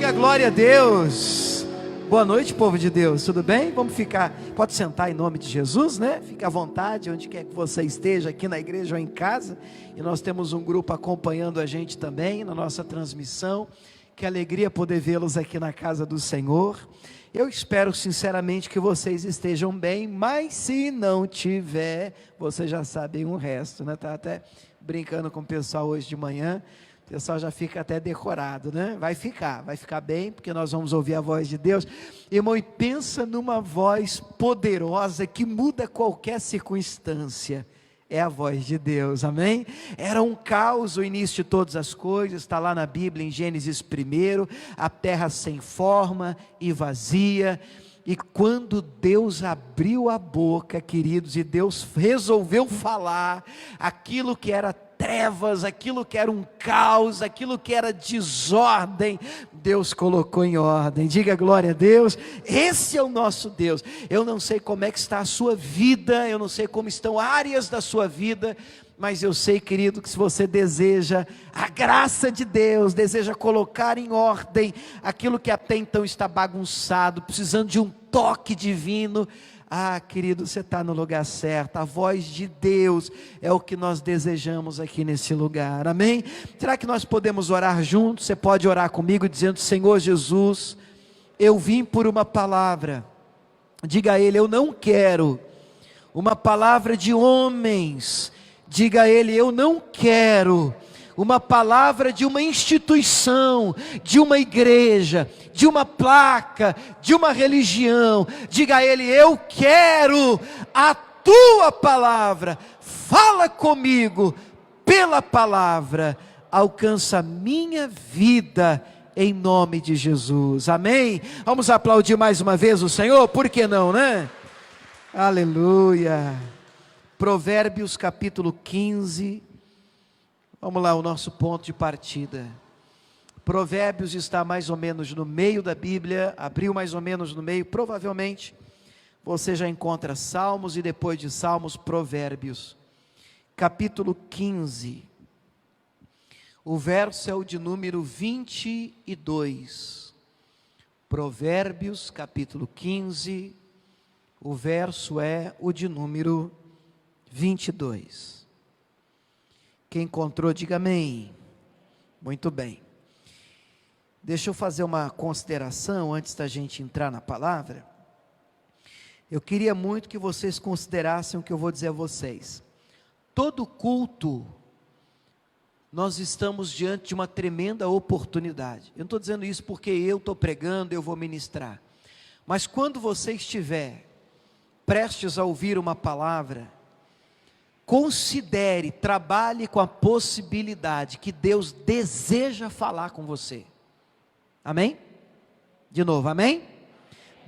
Diga glória a Deus. Boa noite, povo de Deus, tudo bem? Vamos ficar, pode sentar em nome de Jesus, né? Fique à vontade, onde quer que você esteja, aqui na igreja ou em casa. E nós temos um grupo acompanhando a gente também, na nossa transmissão. Que alegria poder vê-los aqui na casa do Senhor. Eu espero sinceramente que vocês estejam bem, mas se não tiver, vocês já sabem o resto, né? Tá até brincando com o pessoal hoje de manhã. O pessoal já fica até decorado, né? Vai ficar bem, porque nós vamos ouvir a voz de Deus. Irmão, e pensa numa voz poderosa que muda qualquer circunstância. É a voz de Deus, amém? Era um caos o início de todas as coisas, está lá na Bíblia em Gênesis 1, a terra sem forma e vazia. E quando Deus abriu a boca, queridos, e Deus resolveu falar, aquilo que era trevas, aquilo que era um caos, aquilo que era desordem, Deus colocou em ordem. Diga glória a Deus. Esse é o nosso Deus. Eu não sei como é que está a sua vida, eu não sei como estão áreas da sua vida, mas eu sei, querido, que se você deseja a graça de Deus, deseja colocar em ordem aquilo que até então está bagunçado, precisando de um toque divino, querido, você está no lugar certo. A voz de Deus é o que nós desejamos aqui nesse lugar, amém? Será que nós podemos orar juntos? Você pode orar comigo dizendo: Senhor Jesus, eu vim por uma palavra. Diga a Ele: eu não quero uma palavra de homens. Diga a Ele: eu não quero uma palavra de uma instituição, de uma igreja, de uma placa, de uma religião. Diga a Ele: eu quero a Tua palavra. Fala comigo pela palavra, alcança a minha vida em nome de Jesus, amém? Vamos aplaudir mais uma vez o Senhor, por que não, né? Aleluia. Provérbios capítulo 15, vamos lá, o nosso ponto de partida. Provérbios está mais ou menos no meio da Bíblia, abriu mais ou menos no meio, provavelmente você já encontra Salmos e depois de Salmos, Provérbios. Capítulo 15, o verso é o de número 22. Provérbios capítulo 15, o verso é o de número 22. Quem encontrou, diga amém. Muito bem. Deixa eu fazer uma consideração antes da gente entrar na palavra. Eu queria muito que vocês considerassem o que eu vou dizer a vocês. Todo culto, nós estamos diante de uma tremenda oportunidade. Eu não estou dizendo isso porque eu estou pregando, eu vou ministrar. Mas quando você estiver prestes a ouvir uma palavra, considere, trabalhe com a possibilidade que Deus deseja falar com você. Amém? De novo, amém?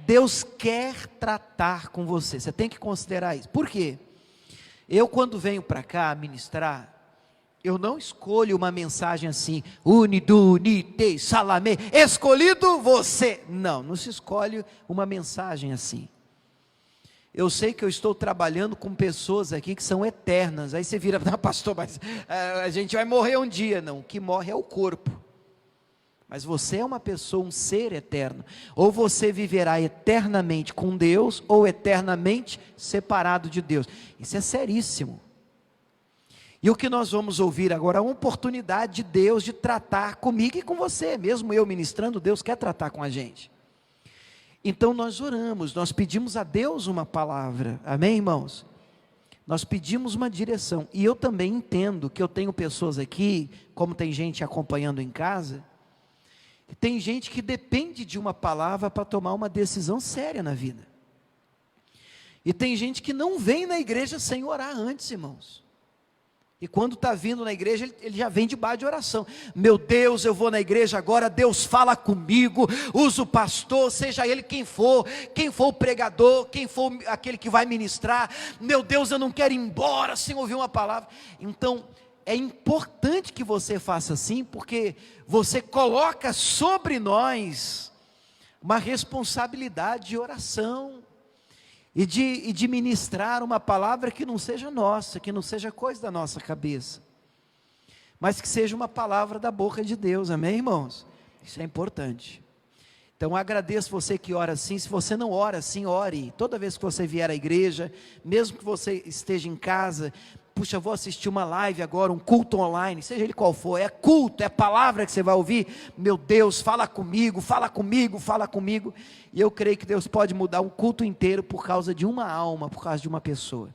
Deus quer tratar com você, você tem que considerar isso. Por quê? Eu, quando venho para cá ministrar, eu não escolho uma mensagem assim: unido, unite, salame, escolhido você. Não se escolhe uma mensagem assim. Eu sei que eu estou trabalhando com pessoas aqui que são eternas. Aí você vira: não, pastor, mas a gente vai morrer um dia. Não, o que morre é o corpo. Mas você é uma pessoa, um ser eterno. Ou você viverá eternamente com Deus, ou eternamente separado de Deus. Isso é seríssimo. E o que nós vamos ouvir agora é uma oportunidade de Deus de tratar comigo e com você. Mesmo eu ministrando, Deus quer tratar com a gente. Então nós oramos, nós pedimos a Deus uma palavra, amém, irmãos? Nós pedimos uma direção, e eu também entendo que eu tenho pessoas aqui, como tem gente acompanhando em casa, e tem gente que depende de uma palavra para tomar uma decisão séria na vida, e tem gente que não vem na igreja sem orar antes, irmãos. E quando está vindo na igreja, ele já vem debaixo de oração. Meu Deus, eu vou na igreja agora, Deus fala comigo, usa o pastor, seja ele quem for o pregador, quem for aquele que vai ministrar. Meu Deus, eu não quero ir embora sem ouvir uma palavra. Então, é importante que você faça assim, porque você coloca sobre nós uma responsabilidade de oração. E de ministrar uma palavra que não seja nossa, que não seja coisa da nossa cabeça, mas que seja uma palavra da boca de Deus, amém, irmãos? Isso é importante. Então agradeço você que ora assim. Se você não ora assim, ore. Toda vez que você vier à igreja, mesmo que você esteja em casa, puxa, vou assistir uma live agora, um culto online, seja ele qual for, é culto, é palavra que você vai ouvir. Meu Deus, fala comigo, fala comigo, fala comigo. E eu creio que Deus pode mudar um culto inteiro por causa de uma alma, por causa de uma pessoa.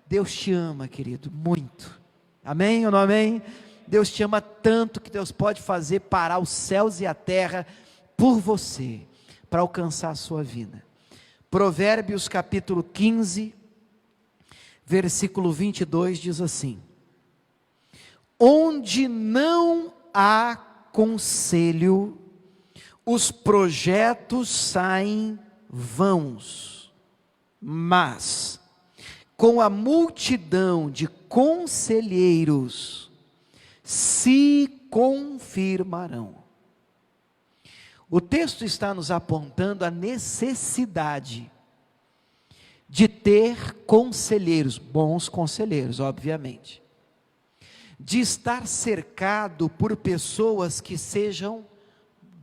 Deus te ama, querido, muito. Amém ou não amém? Deus te ama tanto que Deus pode fazer parar os céus e a terra por você, para alcançar a sua vida. Provérbios capítulo 15, versículo 22 diz assim: onde não há conselho, os projetos saem vãos, mas com a multidão de conselheiros se confirmarão. O texto está nos apontando a necessidade de ter conselheiros, bons conselheiros, obviamente, de estar cercado por pessoas que sejam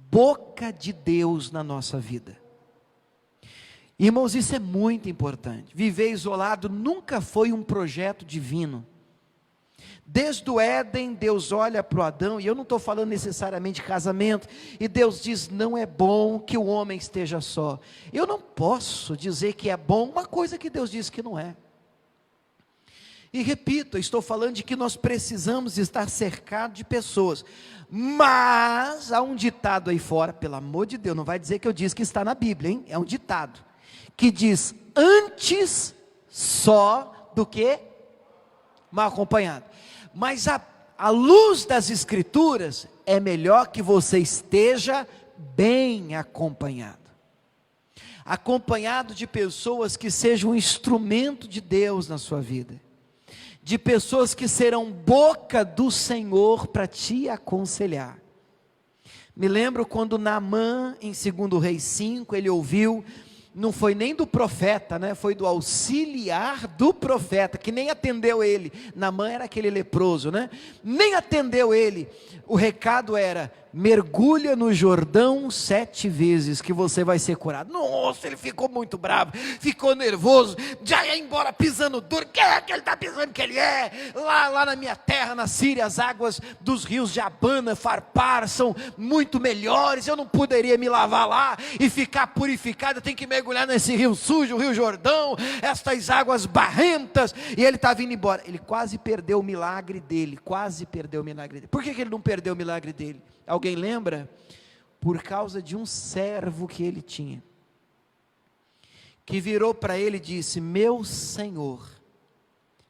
boca de Deus na nossa vida. Irmãos, isso é muito importante. Viver isolado nunca foi um projeto divino. Desde o Éden, Deus olha para o Adão, e eu não estou falando necessariamente de casamento, e Deus diz, não é bom que o homem esteja só. Eu não posso dizer que é bom uma coisa que Deus diz que não é. E repito, eu estou falando de que nós precisamos estar cercados de pessoas, mas há um ditado aí fora, pelo amor de Deus, não vai dizer que eu disse que está na Bíblia, hein? É um ditado, que diz, antes só do que mal acompanhado. Mas a luz das Escrituras, é melhor que você esteja bem acompanhado. Acompanhado de pessoas que sejam um instrumento de Deus na sua vida. De pessoas que serão boca do Senhor para te aconselhar. Me lembro quando Naamã, em 2 Reis 5, ele ouviu, não foi nem do profeta, né? Foi do auxiliar do profeta, que nem atendeu ele. Naamã era aquele leproso, né? Nem atendeu ele. O recado era, mergulha no Jordão 7 vezes que você vai ser curado. Nossa, ele ficou muito bravo, ficou nervoso, já ia embora pisando duro. Quem é que ele está pisando que ele é? Lá na minha terra, na Síria, as águas dos rios de Abana, Farpar, são muito melhores, eu não poderia me lavar lá e ficar purificado, eu tenho que mergulhar nesse rio sujo, o rio Jordão, estas águas barrentas, e ele está vindo embora. Ele quase perdeu o milagre dele, Por que ele não perdeu o milagre dele? Alguém lembra? Por causa de um servo que ele tinha, que virou para ele e disse, meu senhor,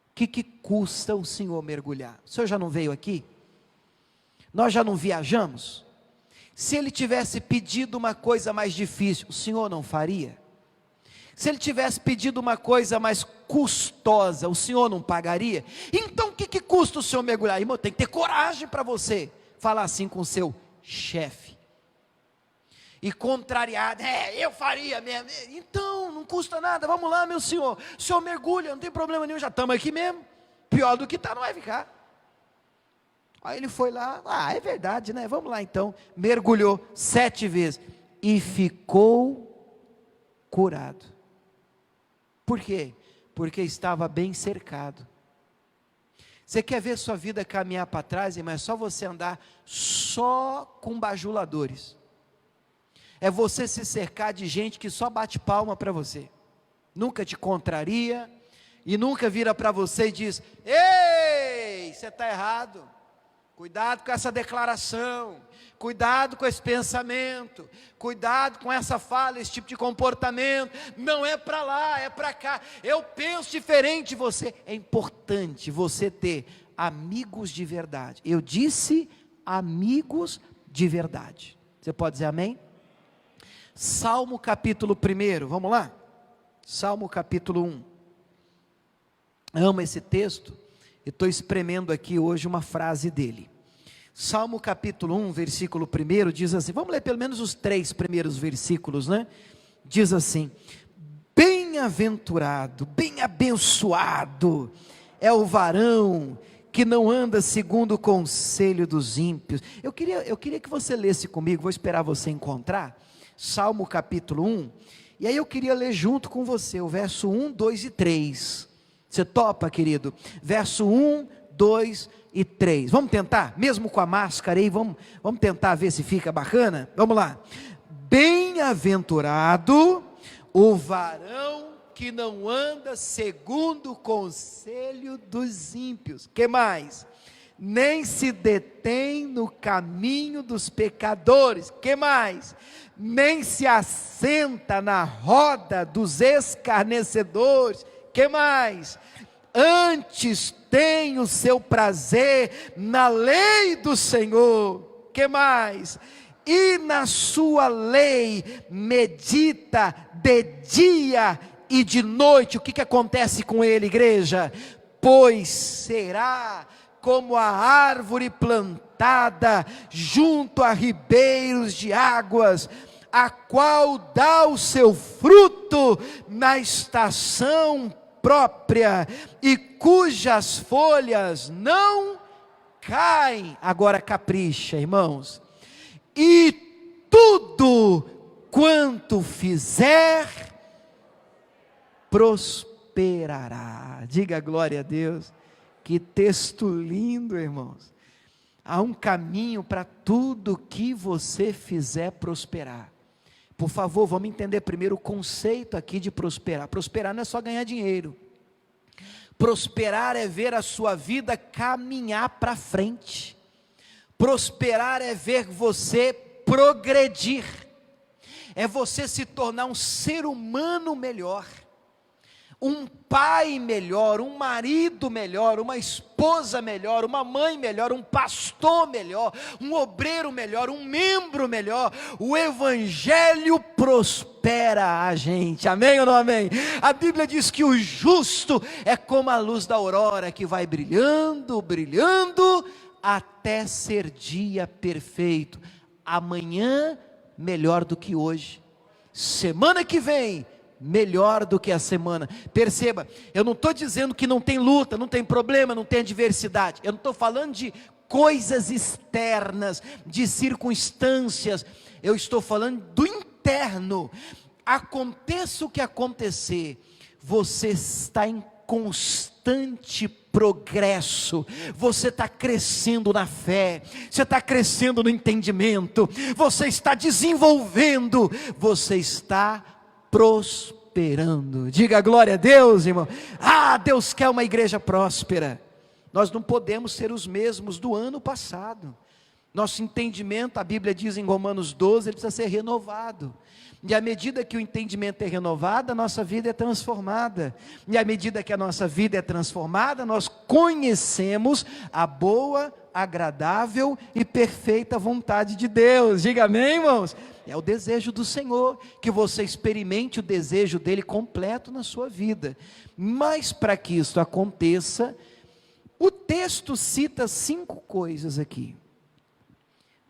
o que custa o senhor mergulhar? O senhor já não veio aqui? Nós já não viajamos? Se ele tivesse pedido uma coisa mais difícil, o senhor não faria? Se ele tivesse pedido uma coisa mais custosa, o senhor não pagaria? Então o que custa o senhor mergulhar? Irmão, tem que ter coragem para você falar assim com o seu chefe, e contrariado, eu faria mesmo, então não custa nada, vamos lá meu senhor, o senhor mergulha, não tem problema nenhum, já estamos aqui mesmo, pior do que está não vai ficar. Aí ele foi lá, é verdade, né, vamos lá então, mergulhou 7 vezes, e ficou curado. Por quê? Porque estava bem cercado. Você quer ver sua vida caminhar para trás, irmão? É só você andar só com bajuladores. É você se cercar de gente que só bate palma para você. Nunca te contraria. E nunca vira para você e diz, ei, você está errado. Cuidado com essa declaração. Cuidado com esse pensamento. Cuidado com essa fala, esse tipo de comportamento. Não é para lá, é para cá. Eu penso diferente de você. É importante você ter amigos de verdade. Eu disse amigos de verdade. Você pode dizer amém? Salmo capítulo 1, vamos lá? Salmo capítulo 1. Amo esse texto e estou espremendo aqui hoje uma frase dele. Salmo capítulo 1, versículo 1 diz assim, vamos ler pelo menos os 3 primeiros versículos, né? Diz assim, bem-aventurado, bem abençoado é o varão que não anda segundo o conselho dos ímpios. Eu queria que você lesse comigo, vou esperar você encontrar, Salmo capítulo 1, e aí eu queria ler junto com você, o verso 1, 2 e 3, você topa, querido? Verso 1, 2 e 3, vamos tentar, mesmo com a máscara aí, vamos tentar ver se fica bacana, vamos lá. Bem-aventurado o varão que não anda segundo o conselho dos ímpios, que mais? Nem se detém no caminho dos pecadores, que mais? Nem se assenta na roda dos escarnecedores, que mais? Antes tem o seu prazer na lei do Senhor, que mais? E na sua lei medita de dia e de noite. O que acontece com ele, igreja? Pois será como a árvore plantada junto a ribeiros de águas, a qual dá o seu fruto na estação própria, e cujas folhas não caem. Agora capricha, irmãos. E tudo quanto fizer prosperará. Diga glória a Deus. Que texto lindo, irmãos. Há um caminho para tudo que você fizer prosperar. Por favor, vamos entender primeiro o conceito aqui de prosperar. Prosperar não é só ganhar dinheiro. Prosperar é ver a sua vida caminhar para frente. Prosperar é ver você progredir. É você se tornar um ser humano melhor. Um pai melhor, um marido melhor, uma esposa melhor, uma mãe melhor, um pastor melhor, um obreiro melhor, um membro melhor. O evangelho prospera a gente, amém ou não amém? A Bíblia diz que o justo é como a luz da aurora, que vai brilhando, brilhando, até ser dia perfeito. Amanhã melhor do que hoje, semana que vem melhor do que a semana. Perceba, eu não estou dizendo que não tem luta, não tem problema, não tem adversidade. Eu não estou falando de coisas externas, de circunstâncias. Eu estou falando do interno. Aconteça o que acontecer, você está em constante progresso, você está crescendo na fé, você está crescendo no entendimento, você está desenvolvendo, você está prosperando. Diga glória a Deus, irmão. Deus quer uma igreja próspera. Nós não podemos ser os mesmos do ano passado. Nosso entendimento, a Bíblia diz em Romanos 12, ele precisa ser renovado. E à medida que o entendimento é renovado, a nossa vida é transformada. E à medida que a nossa vida é transformada, nós conhecemos a boa, agradável e perfeita vontade de Deus. Diga amém, irmãos? É o desejo do Senhor, que você experimente o desejo dele completo na sua vida. Mas para que isso aconteça, o texto cita 5 coisas aqui.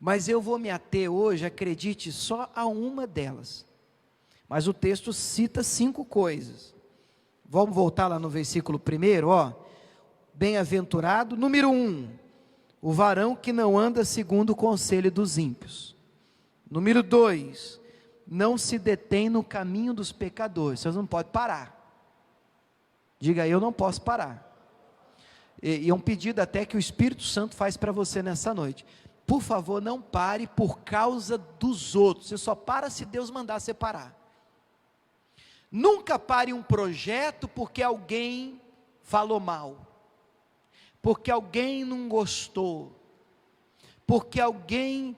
Mas eu vou me ater hoje, acredite, só a uma delas. Mas o texto cita 5 coisas. Vamos voltar lá no versículo 1, ó. Bem-aventurado, número 1, o varão que não anda segundo o conselho dos ímpios. Número 2, não se detém no caminho dos pecadores. Você não pode parar. Diga, eu não posso parar. E é um pedido até que o Espírito Santo faz para você nessa noite. Por favor, não pare por causa dos outros. Você só para se Deus mandar você parar. Nunca pare um projeto porque alguém falou mal, porque alguém não gostou, porque alguém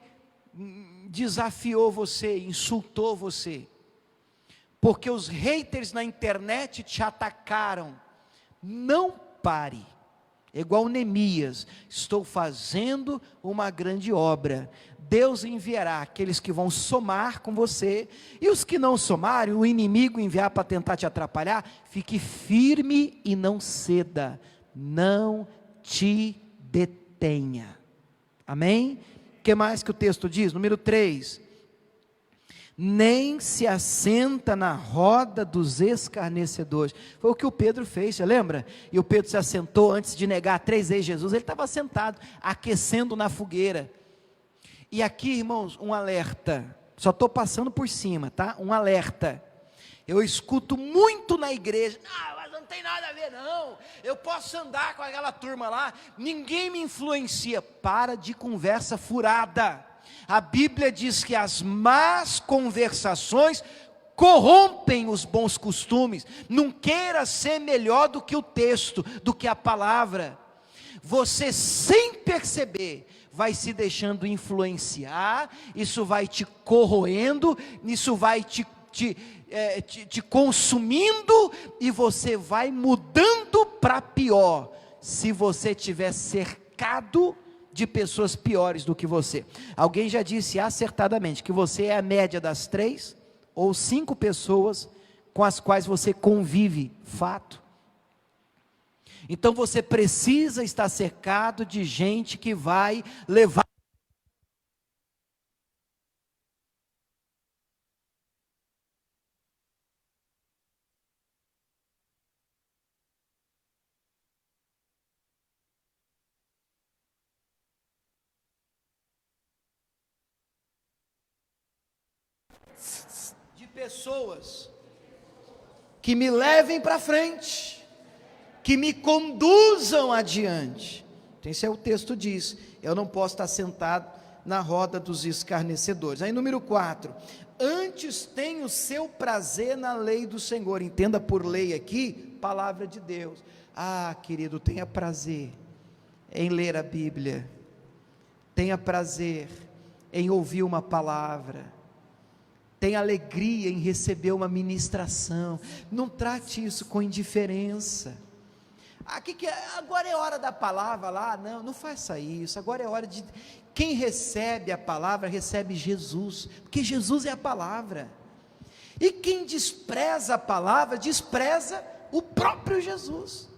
desafiou você, insultou você, porque os haters na internet te atacaram. Não pare. É igual Neemias, estou fazendo uma grande obra, Deus enviará aqueles que vão somar com você, e os que não somarem, o inimigo enviar para tentar te atrapalhar, fique firme e não ceda, não te detenha, amém? O que mais que o texto diz? Número 3, nem se assenta na roda dos escarnecedores. Foi o que o Pedro fez, você lembra? E o Pedro se assentou antes de negar 3 vezes Jesus, ele estava sentado, aquecendo na fogueira. E aqui, irmãos, um alerta, só estou passando por cima, tá? Um alerta. Eu escuto muito na igreja: não, mas não tem nada a ver não, eu posso andar com aquela turma lá, ninguém me influencia. Para de conversa furada. A Bíblia diz que as más conversações corrompem os bons costumes. Não queira ser melhor do que o texto, do que a palavra. Você, sem perceber, vai se deixando influenciar, isso vai te corroendo, isso vai te consumindo, e você vai mudando para pior, se você estiver cercado de pessoas piores do que você. Alguém já disse acertadamente que você é a média das 3 ou 5 pessoas com as quais você convive, fato. Então você precisa estar cercado de gente que vai levar de pessoas que me levem para frente, que me conduzam adiante. Então, esse é o texto diz: eu não posso estar sentado na roda dos escarnecedores. Aí número 4, antes tenho seu prazer na lei do Senhor. Entenda por lei aqui, palavra de Deus. Ah, querido, tenha prazer em ler a Bíblia, tenha prazer em ouvir uma palavra, tenha alegria em receber uma ministração. Não trate isso com indiferença. Agora é hora da palavra lá, não faça isso. Agora é hora de, quem recebe a palavra, recebe Jesus, porque Jesus é a palavra, e quem despreza a palavra, despreza o próprio Jesus,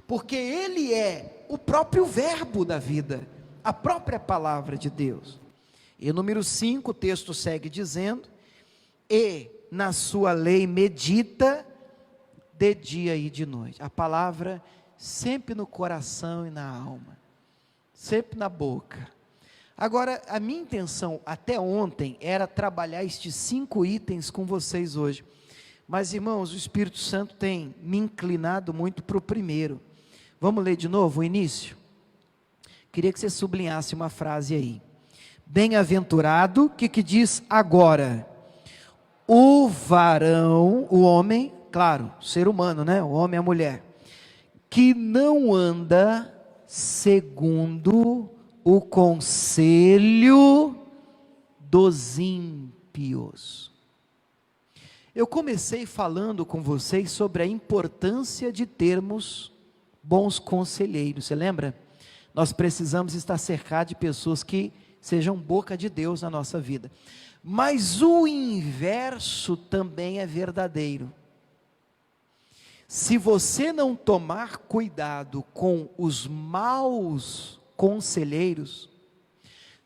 porque Ele é o próprio verbo da vida, a própria palavra de Deus. E número 5, o texto segue dizendo: e na sua lei medita de dia e de noite. A palavra sempre no coração e na alma, sempre na boca. Agora, a minha intenção até ontem era trabalhar estes 5 itens com vocês hoje, mas irmãos, o Espírito Santo tem me inclinado muito para o primeiro. Vamos ler de novo o início? Queria que você sublinhasse uma frase aí: bem-aventurado, o que diz agora? O varão, o homem, claro, o ser humano, né? O homem e a mulher, que não anda segundo o conselho dos ímpios. Eu comecei falando com vocês sobre a importância de termos bons conselheiros, você lembra? Nós precisamos estar cercados de pessoas que sejam boca de Deus na nossa vida. Mas o inverso também é verdadeiro. Se você não tomar cuidado com os maus conselheiros,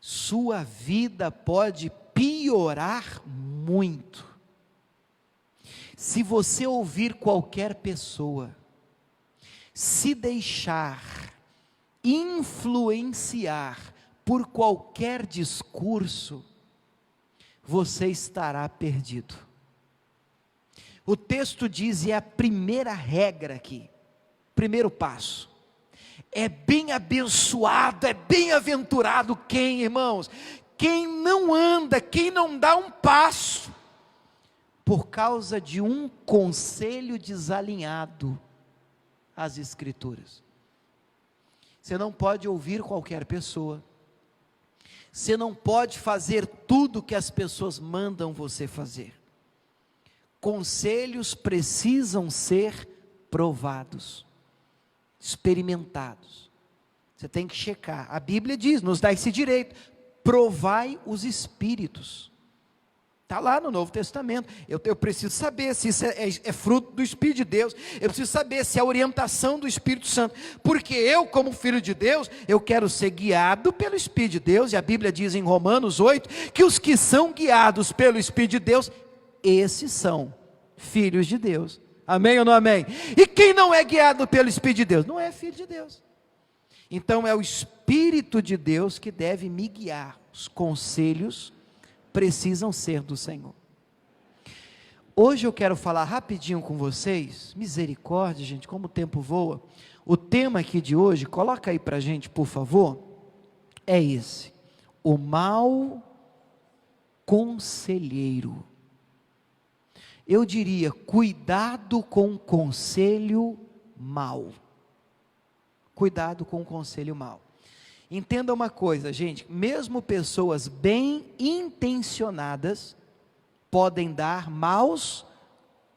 sua vida pode piorar muito. Se você ouvir qualquer pessoa, se deixar influenciar por qualquer discurso, você estará perdido. O texto diz, e é a primeira regra aqui, primeiro passo: é bem abençoado, é bem-aventurado quem, irmãos? Quem não anda, quem não dá um passo, por causa de um conselho desalinhado às Escrituras. Você não pode ouvir qualquer pessoa, você não pode fazer tudo que as pessoas mandam você fazer. Conselhos precisam ser provados, experimentados. Você tem que checar. A Bíblia diz, nos dá esse direito: provai os espíritos. Está lá no Novo Testamento. Eu preciso saber se isso é fruto do Espírito de Deus. Eu preciso saber se é a orientação do Espírito Santo. Porque eu, como filho de Deus, eu quero ser guiado pelo Espírito de Deus. E a Bíblia diz em Romanos 8, que os que são guiados pelo Espírito de Deus, esses são filhos de Deus. Amém ou não amém? E quem não é guiado pelo Espírito de Deus? Não é filho de Deus. Então é o Espírito de Deus que deve me guiar. Os conselhos precisam ser do Senhor. Hoje eu quero falar rapidinho com vocês, misericórdia, gente, como o tempo voa. O tema aqui de hoje, coloca aí para a gente, por favor, é esse: o mau conselheiro. Eu diria, cuidado com o conselho mau. Cuidado com o conselho mau. Entenda uma coisa, gente, mesmo pessoas bem intencionadas podem dar maus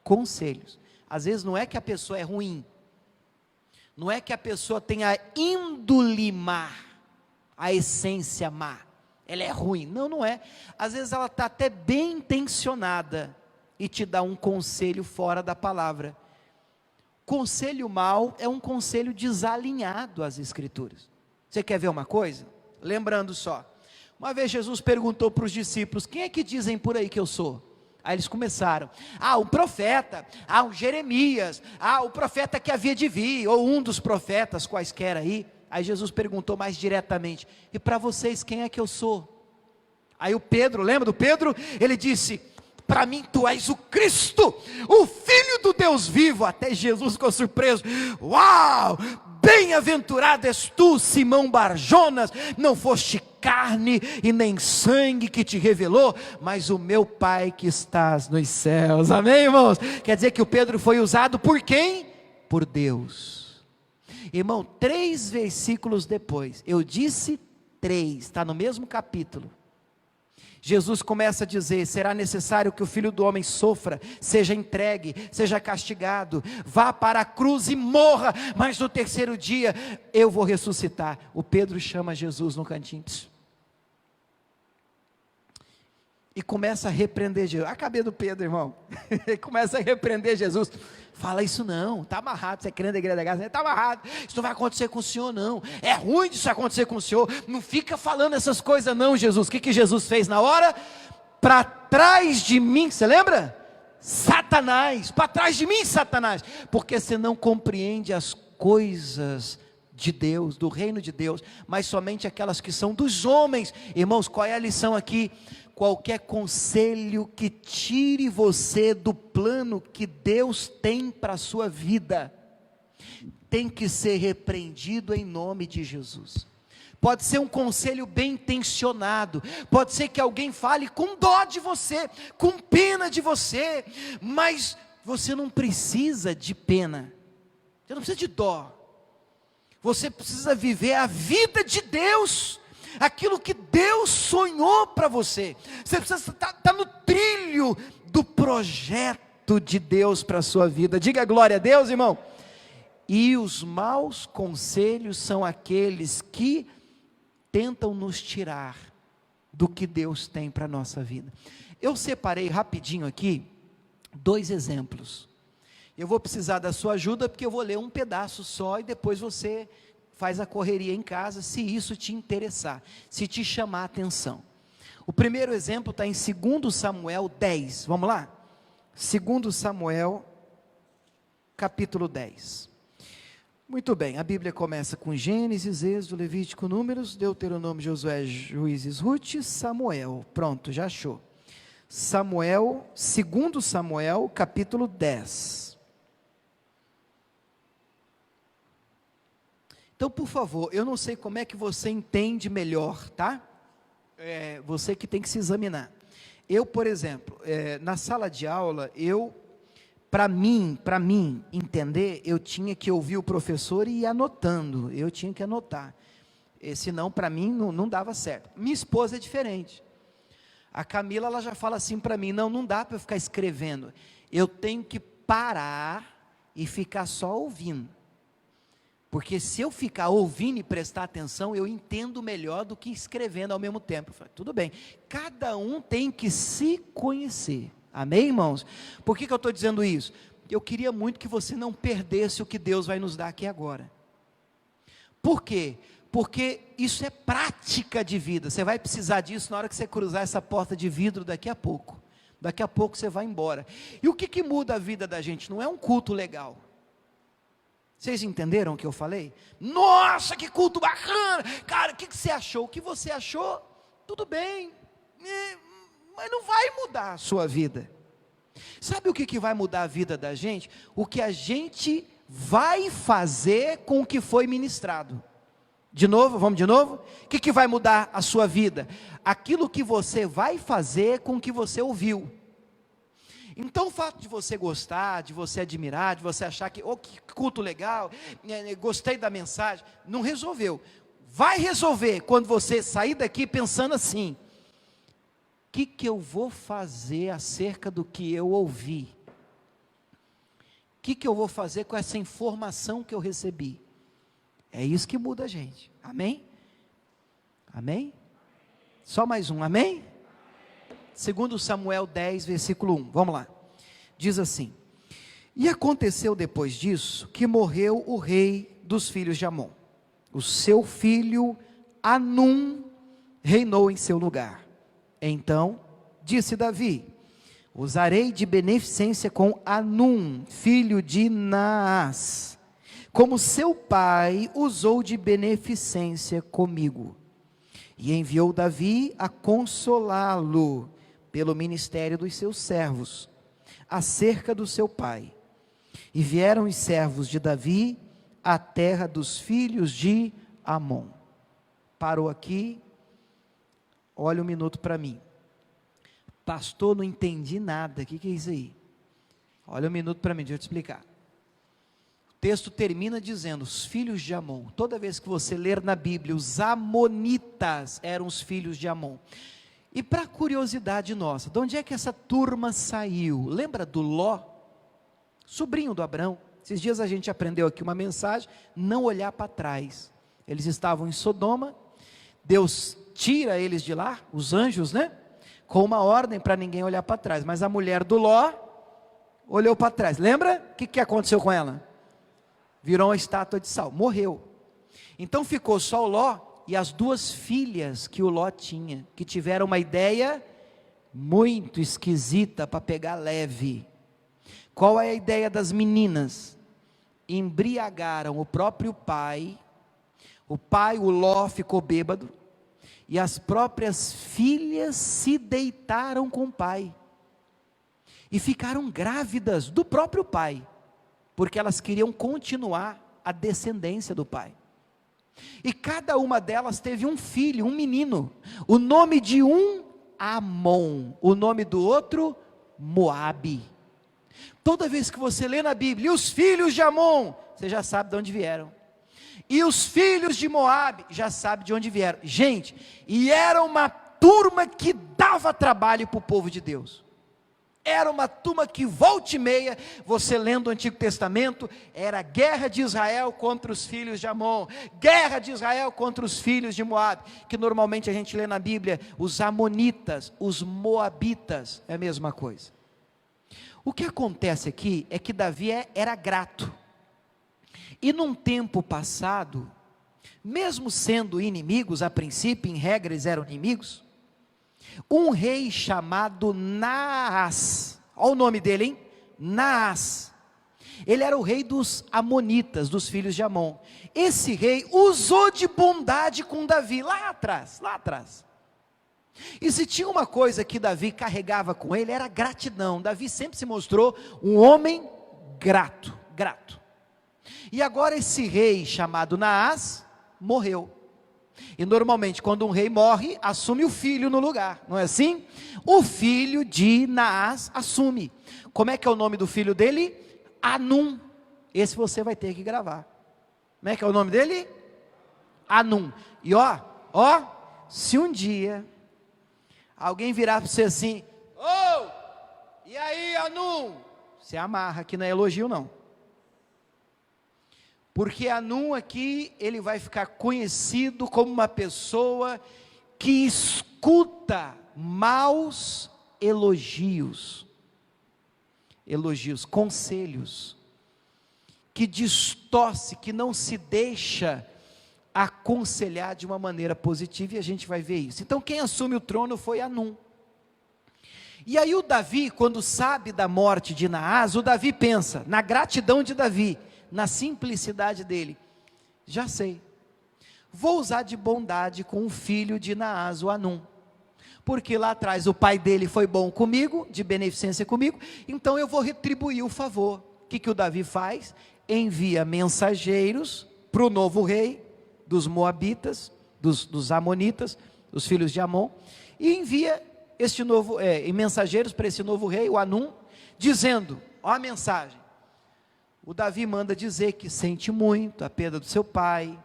conselhos. Às vezes não é que a pessoa é ruim, não é que a pessoa tenha índole má, a essência má, ela é ruim, não é. Às vezes ela está até bem intencionada e te dá um conselho fora da palavra. Conselho mau é um conselho desalinhado às Escrituras. Você quer ver uma coisa? Lembrando só, uma vez Jesus perguntou para os discípulos: quem é que dizem por aí que eu sou? Aí eles começaram: o profeta, o Jeremias, o profeta que havia de vir, ou um dos profetas quaisquer aí. Aí Jesus perguntou mais diretamente: e para vocês quem é que eu sou? Aí o Pedro, lembra do Pedro? Ele disse: para mim tu és o Cristo, o Filho do Deus vivo. Até Jesus ficou surpreso: uau! Bem-aventurado és tu, Simão Barjonas, não foste carne e nem sangue que te revelou, mas o meu Pai que estás nos céus. Amém, irmãos? Quer dizer que o Pedro foi usado por quem? Por Deus. Irmão, 3 versículos depois, eu disse 3, está no mesmo capítulo, Jesus começa a dizer: será necessário que o Filho do Homem sofra, seja entregue, seja castigado, vá para a cruz e morra, mas no terceiro dia eu vou ressuscitar. O Pedro chama Jesus no cantinho e começa a repreender Jesus. Acabei do Pedro, irmão. Começa a repreender Jesus. Fala isso não, está amarrado. Você é crente da igreja da graça, está amarrado. Isso não vai acontecer com o senhor não. É ruim disso acontecer com o senhor. Não fica falando essas coisas não, Jesus. O que Jesus fez na hora? Para trás de mim, você lembra? Satanás, para trás de mim, Satanás. Porque você não compreende as coisas de Deus, do reino de Deus, mas somente aquelas que são dos homens. Irmãos, qual é a lição aqui? Qualquer conselho que tire você do plano que Deus tem para a sua vida, tem que ser repreendido em nome de Jesus. Pode ser um conselho bem intencionado, pode ser que alguém fale com dó de você, com pena de você, mas você não precisa de pena, você não precisa de dó, você precisa viver a vida de Deus, aquilo que Deus sonhou para você. Você precisa estar no trilho do projeto de Deus para a sua vida. Diga glória a Deus, irmão. E os maus conselhos são aqueles que tentam nos tirar do que Deus tem para a nossa vida. Eu separei rapidinho aqui 2 exemplos. Eu vou precisar da sua ajuda, porque eu vou ler um pedaço só e depois você faz a correria em casa, se isso te interessar, se te chamar a atenção. O primeiro exemplo está em 2 Samuel 10, vamos lá? 2 Samuel, capítulo 10. Muito bem, a Bíblia começa com Gênesis, Êxodo, Levítico, Números, Deuteronômio, Josué, Juízes, Ruth, Samuel. Pronto, já achou. 2 Samuel, capítulo 10. Então, por favor, eu não sei como é que você entende melhor, tá? Você que tem que se examinar. Eu, por exemplo, na sala de aula, para mim entender, eu tinha que ouvir o professor e ir anotando, eu tinha que anotar, senão para mim não dava certo. Minha esposa é diferente, a Camila, ela já fala assim para mim: não dá para eu ficar escrevendo, eu tenho que parar e ficar só ouvindo. Porque se eu ficar ouvindo e prestar atenção, eu entendo melhor do que escrevendo ao mesmo tempo. Eu falei, tudo bem, cada um tem que se conhecer. Amém, irmãos? Por que eu estou dizendo isso? Eu queria muito que você não perdesse o que Deus vai nos dar aqui agora. Por quê? Porque isso é prática de vida. Você vai precisar disso na hora que você cruzar essa porta de vidro daqui a pouco. Daqui a pouco você vai embora. E o que muda a vida da gente? Não é um culto legal. Vocês entenderam o que eu falei? Nossa, que culto bacana! Cara, o que você achou? O que você achou? Tudo bem, mas não vai mudar a sua vida. Sabe o que vai mudar a vida da gente? O que a gente vai fazer com o que foi ministrado. De novo, vamos de novo? O que vai mudar a sua vida? Aquilo que você vai fazer com o que você ouviu. Então o fato de você gostar, de você admirar, de você achar que, que culto legal, gostei da mensagem, não resolveu. Vai resolver quando você sair daqui pensando assim: o que eu vou fazer acerca do que eu ouvi? O que eu vou fazer com essa informação que eu recebi? É isso que muda a gente, amém? Amém? Só mais um, amém? Segundo Samuel 10, versículo 1, vamos lá, diz assim: e aconteceu depois disso, que morreu o rei dos filhos de Amon, o seu filho Anum reinou em seu lugar. Então disse Davi: usarei de beneficência com Anum, filho de Naás, como seu pai usou de beneficência comigo. E enviou Davi a consolá-lo pelo ministério dos seus servos, acerca do seu pai. E vieram os servos de Davi à terra dos filhos de Amon. Parou aqui, olha um minuto para mim. Pastor, não entendi nada, o que é isso aí? Olha um minuto para mim, deixa eu te explicar. O texto termina dizendo, os filhos de Amon. Toda vez que você ler na Bíblia, os amonitas eram os filhos de Amon. E para curiosidade nossa, de onde é que essa turma saiu? Lembra do Ló? Sobrinho do Abrão. Esses dias a gente aprendeu aqui uma mensagem, não olhar para trás. Eles estavam em Sodoma, Deus tira eles de lá, os anjos, né? Com uma ordem para ninguém olhar para trás. Mas a mulher do Ló olhou para trás. Lembra? O que aconteceu com ela? Virou uma estátua de sal, morreu. Então ficou só o Ló e as duas filhas que o Ló tinha, que tiveram uma ideia muito esquisita para pegar leve. Qual é a ideia das meninas? Embriagaram o próprio pai, o Ló ficou bêbado, e as próprias filhas se deitaram com o pai, e ficaram grávidas do próprio pai, porque elas queriam continuar a descendência do pai. E cada uma delas teve um filho, um menino. O nome de um, Amon. O nome do outro, Moabe. Toda vez que você lê na Bíblia, e os filhos de Amon, você já sabe de onde vieram. E os filhos de Moabe, já sabe de onde vieram. Gente, e era uma turma que dava trabalho para o povo de Deus. Era uma turma que volta e meia, você lendo o Antigo Testamento, era guerra de Israel contra os filhos de Amon, guerra de Israel contra os filhos de Moabe, que normalmente a gente lê na Bíblia, os amonitas, os moabitas, é a mesma coisa. O que acontece aqui é que Davi era grato, e num tempo passado, mesmo sendo inimigos, a princípio, em regra eles eram inimigos, um rei chamado Naás, olha o nome dele, hein? Naás, ele era o rei dos amonitas, dos filhos de Amon. Esse rei usou de bondade com Davi, lá atrás, e se tinha uma coisa que Davi carregava com ele, era gratidão. Davi sempre se mostrou um homem grato, e agora esse rei chamado Naás, morreu. E normalmente quando um rei morre, assume o filho no lugar, não é assim? O filho de Naás assume. Como é que é o nome do filho dele? Anum. Esse você vai ter que gravar. Como é que é o nome dele? Anum. E ó, se um dia alguém virar para você assim, e aí Anum? Você amarra, que não é elogio não. Porque Anum aqui, ele vai ficar conhecido como uma pessoa que escuta maus elogios, conselhos, que distorce, que não se deixa aconselhar de uma maneira positiva, e a gente vai ver isso. Então quem assume o trono foi Anum. E aí o Davi, quando sabe da morte de Naás, o Davi pensa, na gratidão de Davi, na simplicidade dele, já sei, vou usar de bondade com o filho de Naás, o Anum, porque lá atrás o pai dele foi bom comigo, de beneficência comigo, então eu vou retribuir o favor. O que o Davi faz? Envia mensageiros para o novo rei, dos Moabitas, dos Amonitas, dos filhos de Amon, e envia mensageiros para esse novo rei, o Anum, dizendo, ó a mensagem, o Davi manda dizer que sente muito a perda do seu pai,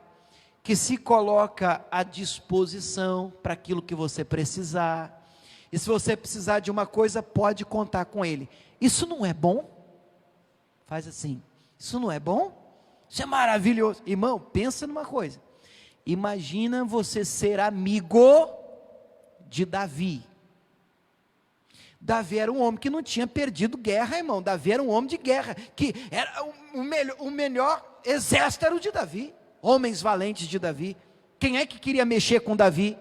que se coloca à disposição para aquilo que você precisar, e se você precisar de uma coisa, pode contar com ele. Isso não é bom? Faz assim, isso não é bom? Isso é maravilhoso. Irmão, pensa numa coisa, imagina você ser amigo de Davi. Davi era um homem que não tinha perdido guerra, irmão. Davi era um homem de guerra, que era o melhor exército era o de Davi, homens valentes de Davi. Quem é que queria mexer com Davi?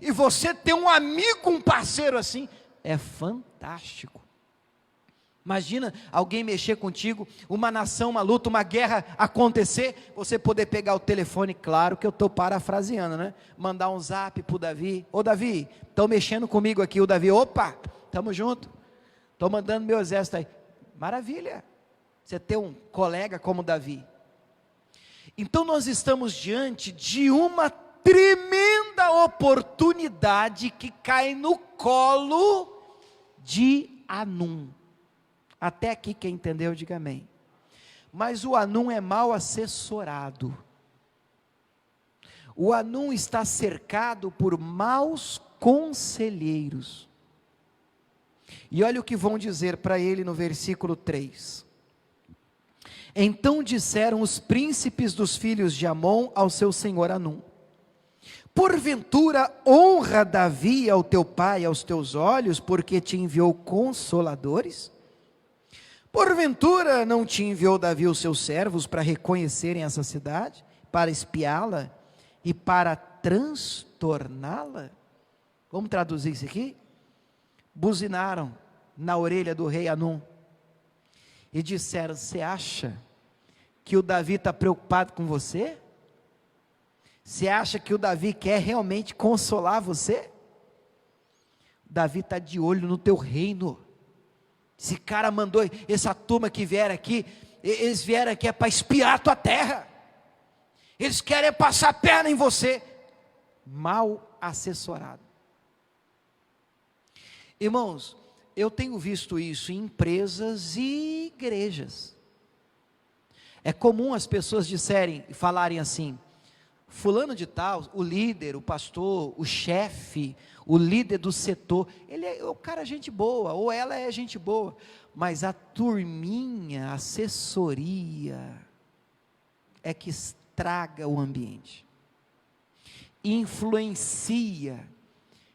E você ter um amigo, um parceiro assim, é fantástico. Imagina alguém mexer contigo, uma nação, uma luta, uma guerra acontecer, você poder pegar o telefone, claro que eu estou parafraseando, né? Mandar um zap para o Davi, ô Davi, estão mexendo comigo aqui, o Davi, opa, estamos juntos, estou mandando meu exército aí, maravilha, você ter um colega como Davi. Então nós estamos diante de uma tremenda oportunidade que cai no colo de Anum. Até aqui quem entendeu, diga amém. Mas o Anum é mal assessorado. O Anum está cercado por maus conselheiros. E olha o que vão dizer para ele no versículo 3. Então disseram os príncipes dos filhos de Amon ao seu senhor Anum: porventura honra Davi ao teu pai aos teus olhos, porque te enviou consoladores? Porventura não te enviou Davi os seus servos para reconhecerem essa cidade, para espiá-la e para transtorná-la? Vamos traduzir isso aqui? Buzinaram na orelha do rei Anum e disseram: você acha que o Davi está preocupado com você? Você acha que o Davi quer realmente consolar você? Davi está de olho no teu reino. Esse cara mandou, essa turma que vieram aqui, eles vieram aqui para espiar a tua terra, eles querem passar a perna em você. Mal assessorado. Irmãos, eu tenho visto isso em empresas e igrejas. É comum as pessoas falarem assim: fulano de tal, o líder, o pastor, o chefe, o líder do setor, ele é o cara gente boa, ou ela é gente boa, mas a turminha, a assessoria, é que estraga o ambiente, influencia,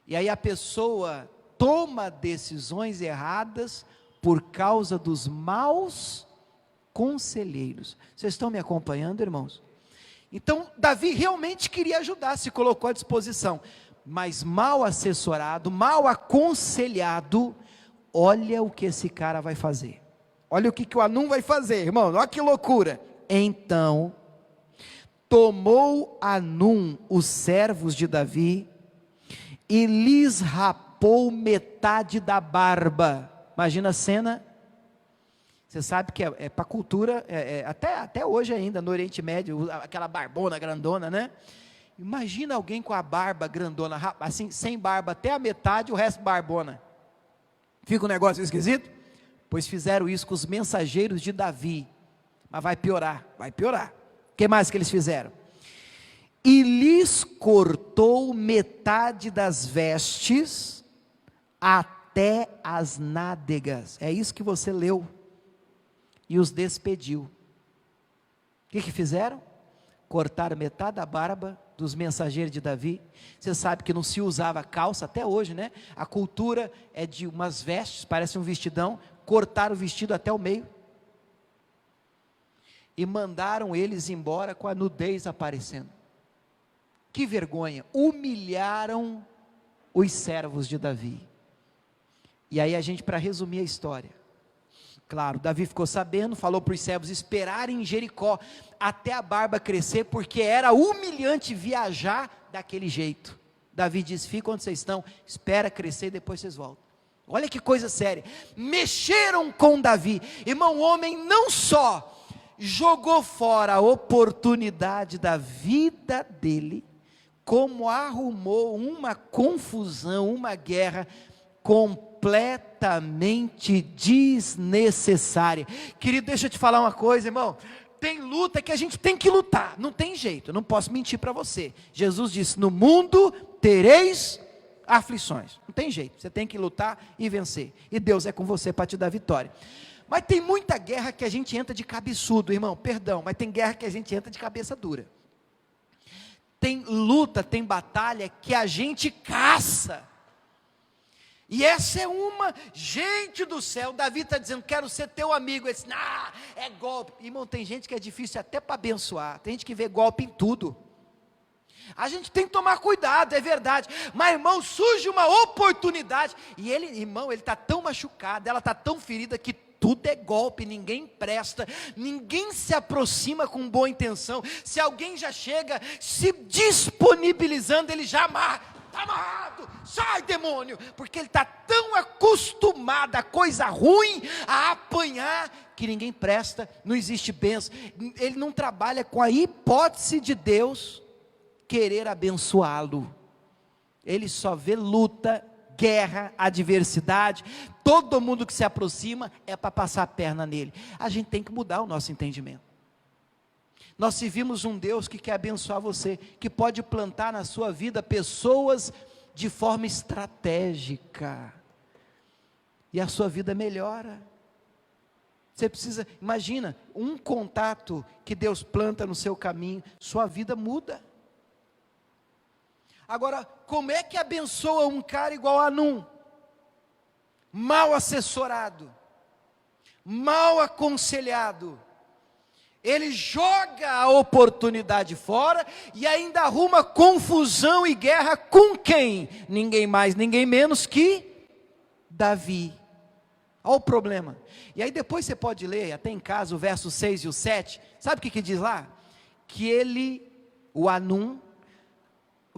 e aí a pessoa toma decisões erradas por causa dos maus conselheiros. Vocês estão me acompanhando, irmãos? Então Davi realmente queria ajudar, se colocou à disposição, mas mal assessorado, mal aconselhado. Olha o que esse cara vai fazer, olha o que o Anum vai fazer, irmão, olha que loucura. Então tomou Anum os servos de Davi e lhes rapou metade da barba. Imagina a cena. Você sabe que é para a cultura, até hoje ainda, no Oriente Médio, aquela barbona grandona, né? Imagina alguém com a barba grandona, assim, sem barba, até a metade, o resto barbona. Fica um negócio esquisito? Pois fizeram isso com os mensageiros de Davi. Mas vai piorar, vai piorar. O que mais que eles fizeram? E lhes cortou metade das vestes, até as nádegas. É isso que você leu. E os despediu. O que fizeram? Cortaram metade da barba dos mensageiros de Davi. Você sabe que não se usava calça até hoje, né? A cultura é de umas vestes, parece um vestidão. Cortaram o vestido até o meio e mandaram eles embora com a nudez aparecendo. Que vergonha! Humilharam os servos de Davi. E aí a gente, para resumir a história, claro, Davi ficou sabendo, falou para os servos esperarem em Jericó até a barba crescer, porque era humilhante viajar daquele jeito. Davi disse: fica onde vocês estão, espera crescer e depois vocês voltam. Olha que coisa séria, mexeram com Davi. Irmão, o homem não só jogou fora a oportunidade da vida dele, como arrumou uma confusão, uma guerra completamente desnecessária. Querido, deixa eu te falar uma coisa, irmão. Tem luta que a gente tem que lutar, não tem jeito, eu não posso mentir para você. Jesus disse: no mundo tereis aflições, não tem jeito, você tem que lutar e vencer, e Deus é com você para te dar vitória. Mas tem muita guerra que a gente entra de cabeçudo, irmão, perdão, mas tem guerra que a gente entra de cabeça dura. Tem luta, tem batalha que a gente caça. E essa é uma, gente do céu, Davi está dizendo: quero ser teu amigo. Ele disse: é golpe. Irmão, tem gente que é difícil até para abençoar, tem gente que vê golpe em tudo. A gente tem que tomar cuidado, é verdade, mas irmão, surge uma oportunidade, e ele, irmão, ele está tão machucado, ela está tão ferida, que tudo é golpe, ninguém presta, ninguém se aproxima com boa intenção. Se alguém já chega se disponibilizando, ele já amarra: está amarrado, sai demônio, porque ele está tão acostumado a coisa ruim, a apanhar, que ninguém presta, não existe bênção. Ele não trabalha com a hipótese de Deus querer abençoá-lo, ele só vê luta, guerra, adversidade. Todo mundo que se aproxima é para passar a perna nele. A gente tem que mudar o nosso entendimento. Nós servimos um Deus que quer abençoar você, que pode plantar na sua vida pessoas de forma estratégica, e a sua vida melhora. Você precisa, imagina, um contato que Deus planta no seu caminho, sua vida muda. Agora, como é que abençoa um cara igual a Anum? Mal assessorado, mal aconselhado. Ele joga a oportunidade fora e ainda arruma confusão e guerra com quem? Ninguém mais, ninguém menos que Davi. Olha o problema. E aí depois você pode ler, até em casa, o verso 6 e o 7. Sabe o que diz lá? Que ele, o Anum,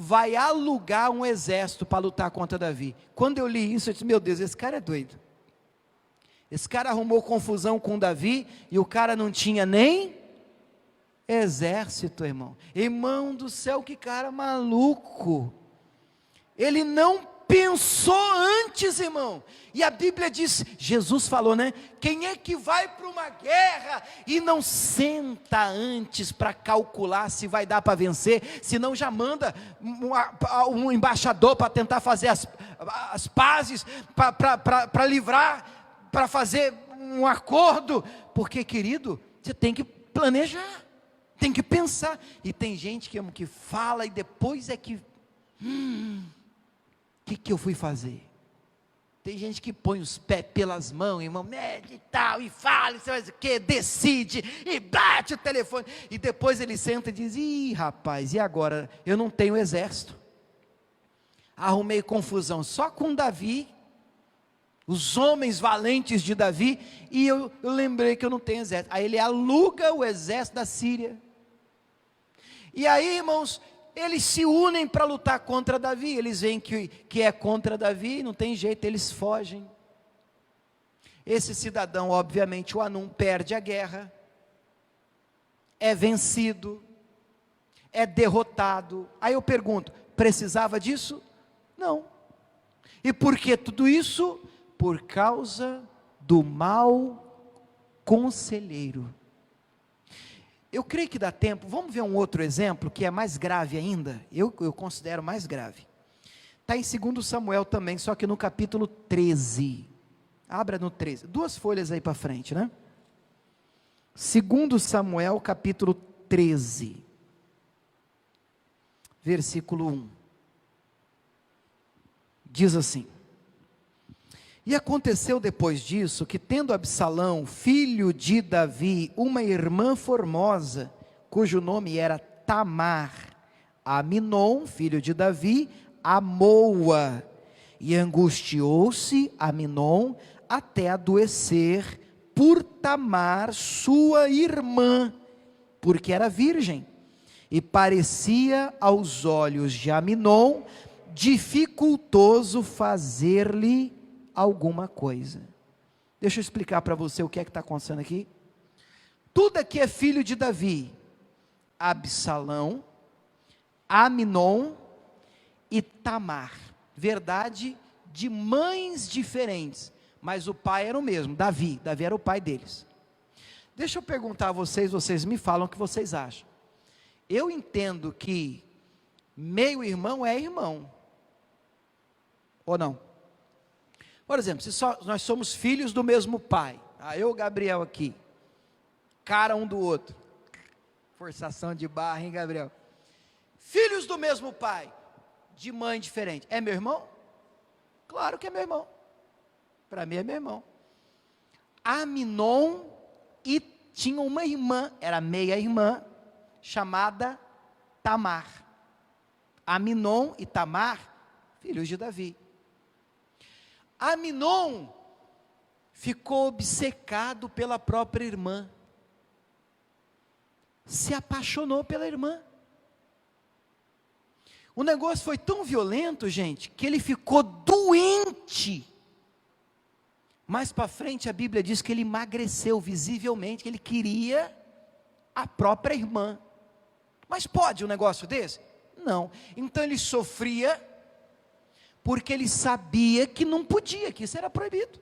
vai alugar um exército para lutar contra Davi. Quando eu li isso, eu disse: meu Deus, esse cara é doido. Esse cara arrumou confusão com Davi, e o cara não tinha nem exército, irmão. Irmão do céu, que cara maluco. Ele não pensou antes, irmão. E a Bíblia diz, Jesus falou, né? Quem é que vai para uma guerra e não senta antes para calcular se vai dar para vencer? Senão já manda um embaixador para tentar fazer as pazes, para livrar, para fazer um acordo. Porque, querido, você tem que planejar, tem que pensar. E tem gente que fala e depois é que... O que eu fui fazer? Tem gente que põe os pés pelas mãos, irmão, mede e tal, e fala, e você vai dizer o quê? Decide, e bate o telefone, e depois ele senta e diz: ih, rapaz, e agora? Eu não tenho exército, arrumei confusão só com Davi, os homens valentes de Davi, e eu lembrei que eu não tenho exército. Aí ele aluga o exército da Síria, e aí, irmãos, eles se unem para lutar contra Davi. Eles veem que é contra Davi, não tem jeito, eles fogem. Esse cidadão, obviamente, o Anum, perde a guerra, é vencido, é derrotado. Aí eu pergunto, precisava disso? Não. E por que tudo isso? Por causa do mau conselheiro. Eu creio que dá tempo. Vamos ver um outro exemplo que é mais grave ainda. Eu considero mais grave. Está em 2 Samuel também, só que no capítulo 13. Abra no 13. 2 folhas aí para frente, né? 2 Samuel capítulo 13, versículo 1, diz assim: E aconteceu depois disso, que tendo Absalão, filho de Davi, uma irmã formosa, cujo nome era Tamar, Aminon, filho de Davi, amou-a, e angustiou-se Aminon até adoecer por Tamar, sua irmã, porque era virgem, e parecia aos olhos de Aminon dificultoso fazer-lhe alguma coisa. Deixa eu explicar para você o que é que está acontecendo aqui. Tudo aqui é filho de Davi: Absalão, Aminon e Tamar. Verdade, de mães diferentes, mas o pai era o mesmo, Davi era o pai deles. Deixa eu perguntar a vocês, vocês me falam o que vocês acham. Eu entendo que meio irmão é irmão, ou não? Por exemplo, se nós somos filhos do mesmo pai, eu e o Gabriel aqui, cara um do outro, forçação de barra, hein, Gabriel? Filhos do mesmo pai, de mãe diferente, é meu irmão? Claro que é meu irmão, para mim é meu irmão. Aminon e tinha uma irmã, era meia irmã, chamada Tamar. Aminon e Tamar, filhos de Davi. Aminon ficou obcecado pela própria irmã, se apaixonou pela irmã. O negócio foi tão violento, gente, que ele ficou doente. Mais para frente a Bíblia diz que ele emagreceu visivelmente, que ele queria a própria irmã. Mas pode um negócio desse? Não. Então ele sofria, porque ele sabia que não podia, que isso era proibido.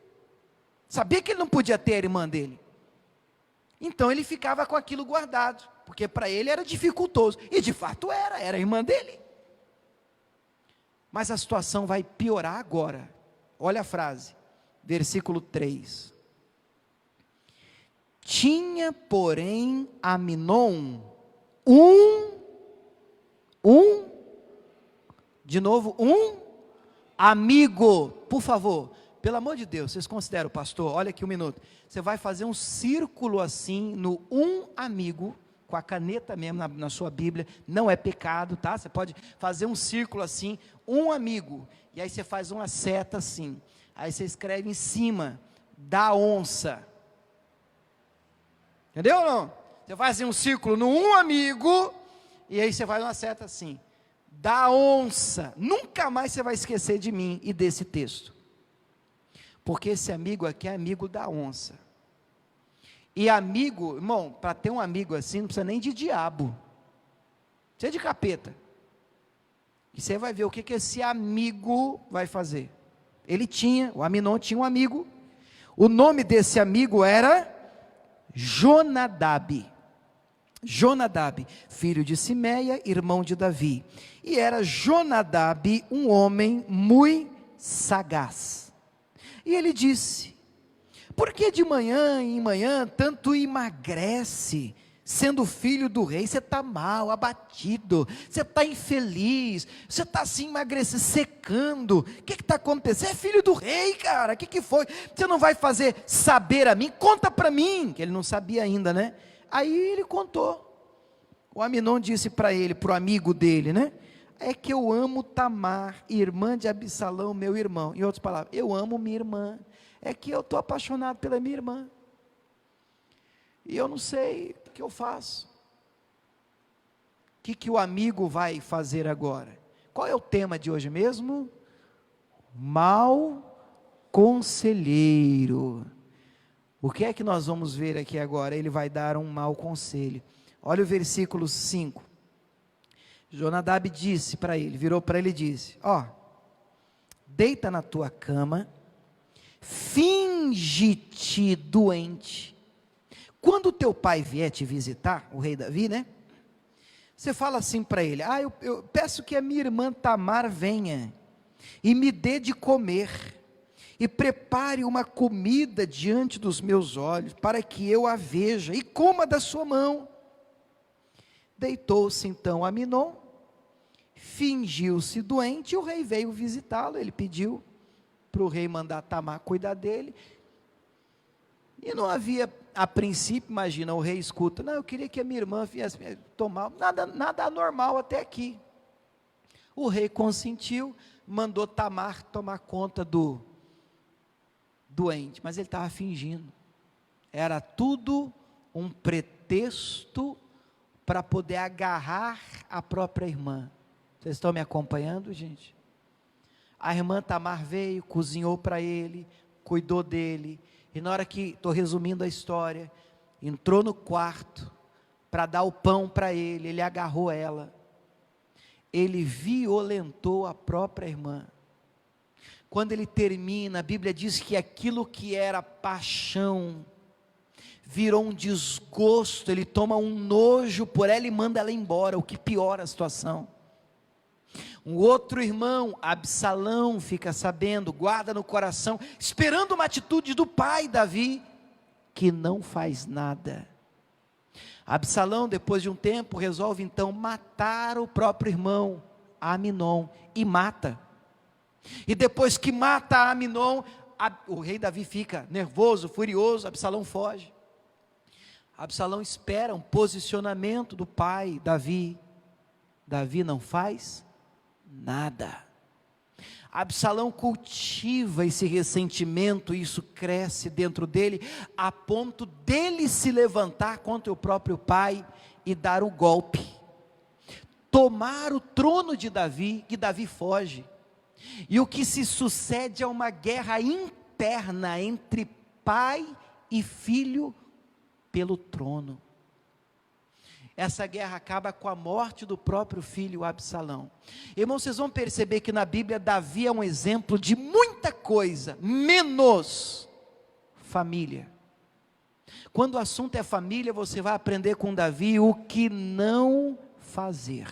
Sabia que ele não podia ter a irmã dele. Então ele ficava com aquilo guardado, porque para ele era dificultoso. E de fato era a irmã dele. Mas a situação vai piorar agora. Olha a frase, versículo 3. Tinha, porém, Aminon um amigo. Por favor, pelo amor de Deus, vocês consideram, pastor, olha aqui um minuto, você vai fazer um círculo assim, no amigo, com a caneta mesmo na sua Bíblia, não é pecado, tá? Você pode fazer um círculo assim, um amigo, e aí você faz uma seta assim, aí você escreve em cima, da onça, entendeu ou não? Você faz assim, um círculo no amigo, e aí você faz uma seta assim, da onça. Nunca mais você vai esquecer de mim e desse texto, porque esse amigo aqui é amigo da onça. E amigo, irmão, para ter um amigo assim, não precisa nem de diabo, precisa de capeta. E você vai ver o que esse amigo vai fazer. O Aminon tinha um amigo, o nome desse amigo era Jonadab, filho de Simeia, irmão de Davi. E era Jonadab um homem muito sagaz. E ele disse: por que de manhã em manhã tanto emagrece, sendo filho do rei? Você está mal, abatido, você está infeliz, você está assim emagrecendo, secando, o que está acontecendo? Você é filho do rei, cara, o que foi? Você não vai fazer saber a mim? Conta para mim, que ele não sabia ainda, né? Aí ele contou. O Aminon disse para ele, para o amigo dele, né? É que eu amo Tamar, irmã de Absalão, meu irmão. Em outras palavras, eu amo minha irmã. É que eu estou apaixonado pela minha irmã. E eu não sei o que eu faço. O que o amigo vai fazer agora? Qual é o tema de hoje mesmo? Mau conselheiro. O que é que nós vamos ver aqui agora? Ele vai dar um mau conselho. Olha o versículo 5. Jonadab disse para ele, virou para ele e disse: deita na tua cama, finge-te doente. Quando teu pai vier te visitar, o rei Davi, né? Você fala assim para ele: eu peço que a minha irmã Tamar venha e me dê de comer, e prepare uma comida diante dos meus olhos, para que eu a veja e coma da sua mão. Deitou-se então Aminon, fingiu-se doente, e o rei veio visitá-lo. Ele pediu para o rei mandar Tamar cuidar dele, e não havia, a princípio, imagina, o rei escuta, não, eu queria que a minha irmã viesse tomar, nada anormal até aqui. O rei consentiu, mandou Tamar tomar conta do doente, mas ele estava fingindo, era tudo um pretexto para poder agarrar a própria irmã. Vocês estão me acompanhando, gente? A irmã Tamar veio, cozinhou para ele, cuidou dele, e na hora que, estou resumindo a história, entrou no quarto para dar o pão para ele, ele agarrou ela, ele violentou a própria irmã. Quando ele termina, a Bíblia diz que aquilo que era paixão, virou um desgosto, ele toma um nojo por ela e manda ela embora, o que piora a situação. Um outro irmão, Absalão, fica sabendo, guarda no coração, esperando uma atitude do pai Davi, que não faz nada. Absalão, depois de um tempo, resolve então matar o próprio irmão, Aminon, e mata. E depois que mata Aminon, o rei Davi fica nervoso, furioso, Absalão foge. Absalão espera um posicionamento do pai Davi. Davi não faz nada. Absalão cultiva esse ressentimento, e isso cresce dentro dele, a ponto dele se levantar contra o próprio pai e dar o golpe, tomar o trono de Davi, e Davi foge. E o que se sucede é uma guerra interna entre pai e filho pelo trono. Essa guerra acaba com a morte do próprio filho Absalão. Irmãos, vocês vão perceber que na Bíblia Davi é um exemplo de muita coisa, menos família. Quando o assunto é família, você vai aprender com Davi o que não fazer.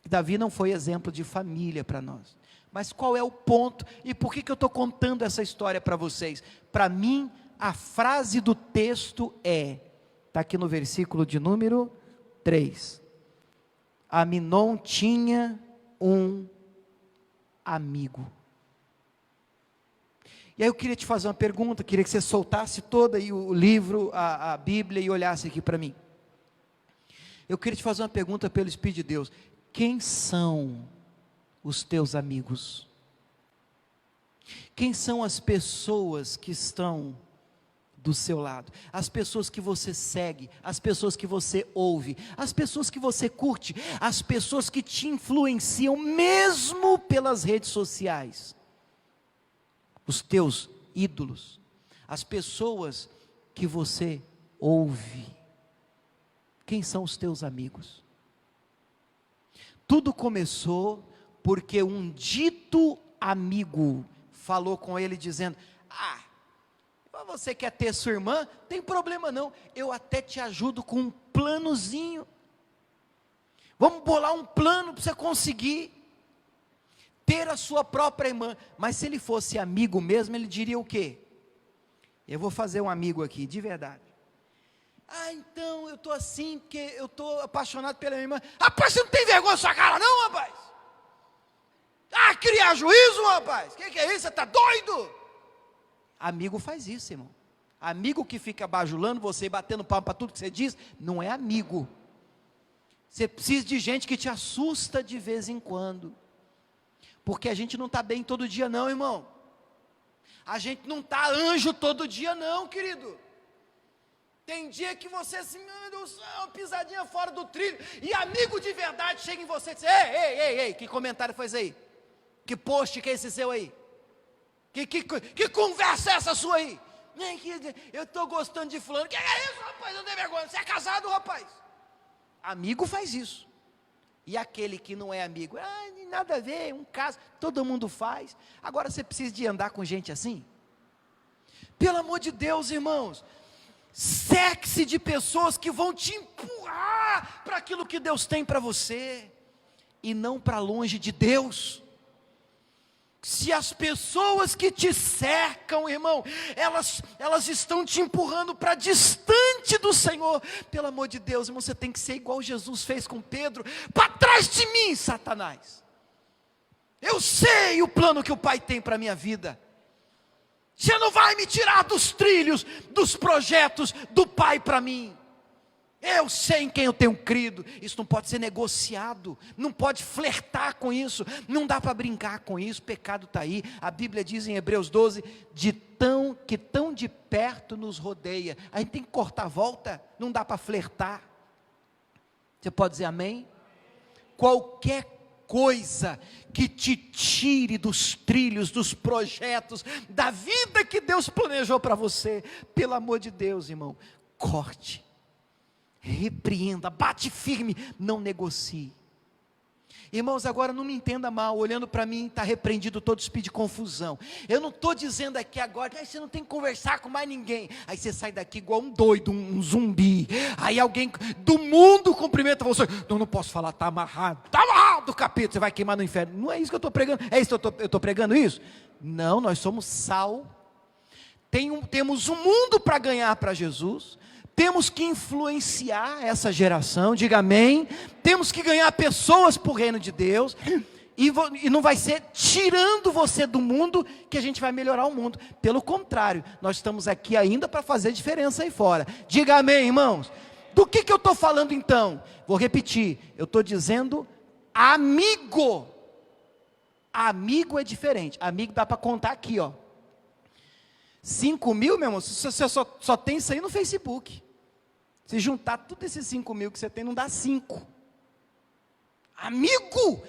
Davi não foi exemplo de família para nós. Mas qual é o ponto? E por que eu estou contando essa história para vocês? Para mim, a frase do texto está aqui no versículo de número 3. Aminon tinha um amigo. E aí eu queria te fazer uma pergunta, queria que você soltasse todo aí o livro, a Bíblia, e olhasse aqui para mim. Eu queria te fazer uma pergunta pelo Espírito de Deus. Quem são os teus amigos? Quem são as pessoas que estão do seu lado? As pessoas que você segue, as pessoas que você ouve, as pessoas que você curte, as pessoas que te influenciam mesmo pelas redes sociais, os teus ídolos, as pessoas que você ouve. Quem são os teus amigos? Tudo começou porque um dito amigo falou com ele dizendo: você quer ter sua irmã? Tem problema não, eu até te ajudo com um planozinho. Vamos bolar um plano para você conseguir ter a sua própria irmã. Mas se ele fosse amigo mesmo, ele diria o quê? Eu vou fazer um amigo aqui, de verdade. Então eu estou assim, porque eu estou apaixonado pela minha irmã. Rapaz, você não tem vergonha na sua cara não, rapaz? Criar juízo, rapaz? Que é isso? Você está doido? Amigo faz isso, irmão. Amigo que fica bajulando você, batendo palma para tudo que você diz, não é amigo. Você precisa de gente que te assusta de vez em quando, porque a gente não está bem todo dia não, irmão. A gente não está anjo todo dia não, querido. Tem dia que você assim, meu Deus do céu, uma pisadinha fora do trilho, e amigo de verdade chega em você e diz: ei, que comentário foi esse aí? Que post que é esse seu aí? Que conversa é essa sua aí? Eu estou gostando de fulano. Que é isso, rapaz? Eu tenho vergonha. Você é casado, rapaz? Amigo faz isso. E aquele que não é amigo, nada a ver, um caso, todo mundo faz. Agora você precisa de andar com gente assim? Pelo amor de Deus, irmãos, cerque-se de pessoas que vão te empurrar para aquilo que Deus tem para você, e não para longe de Deus. Se as pessoas que te cercam, irmão, elas estão te empurrando para distante do Senhor, pelo amor de Deus, irmão, você tem que ser igual Jesus fez com Pedro: para trás de mim, Satanás. Eu sei o plano que o Pai tem para a minha vida. Você não vai me tirar dos trilhos, dos projetos do Pai para mim. Eu sei em quem eu tenho crido. Isso não pode ser negociado, não pode flertar com isso, não dá para brincar com isso. O pecado está aí. A Bíblia diz em Hebreus 12, que tão de perto nos rodeia. A gente tem que cortar a volta, não dá para flertar. Você pode dizer amém? Qualquer coisa que te tire dos trilhos, dos projetos, da vida que Deus planejou para você, pelo amor de Deus, irmão, corte. Repreenda, bate firme, não negocie. Irmãos, agora não me entenda mal, olhando para mim, está repreendido todo espírito de confusão. Eu não estou dizendo aqui agora, você não tem que conversar com mais ninguém. Aí você sai daqui igual um doido, um zumbi. Aí alguém do mundo cumprimenta você: não posso falar, está amarrado o capeta, você vai queimar no inferno. Não é isso que eu estou pregando. É isso que eu estou pregando isso? Não, nós somos sal. Temos um mundo para ganhar para Jesus. Temos que influenciar essa geração, diga amém. Temos que ganhar pessoas para o reino de Deus. E não vai ser tirando você do mundo que a gente vai melhorar o mundo. Pelo contrário, nós estamos aqui ainda para fazer diferença aí fora. Diga amém, irmãos. Do que eu estou falando então? Vou repetir, eu estou dizendo amigo. Amigo é diferente. Amigo dá para contar aqui, ó. 5 mil, meu irmão, você só tem isso aí no Facebook. Se juntar tudo esses 5 mil que você tem, não dá 5. Amigo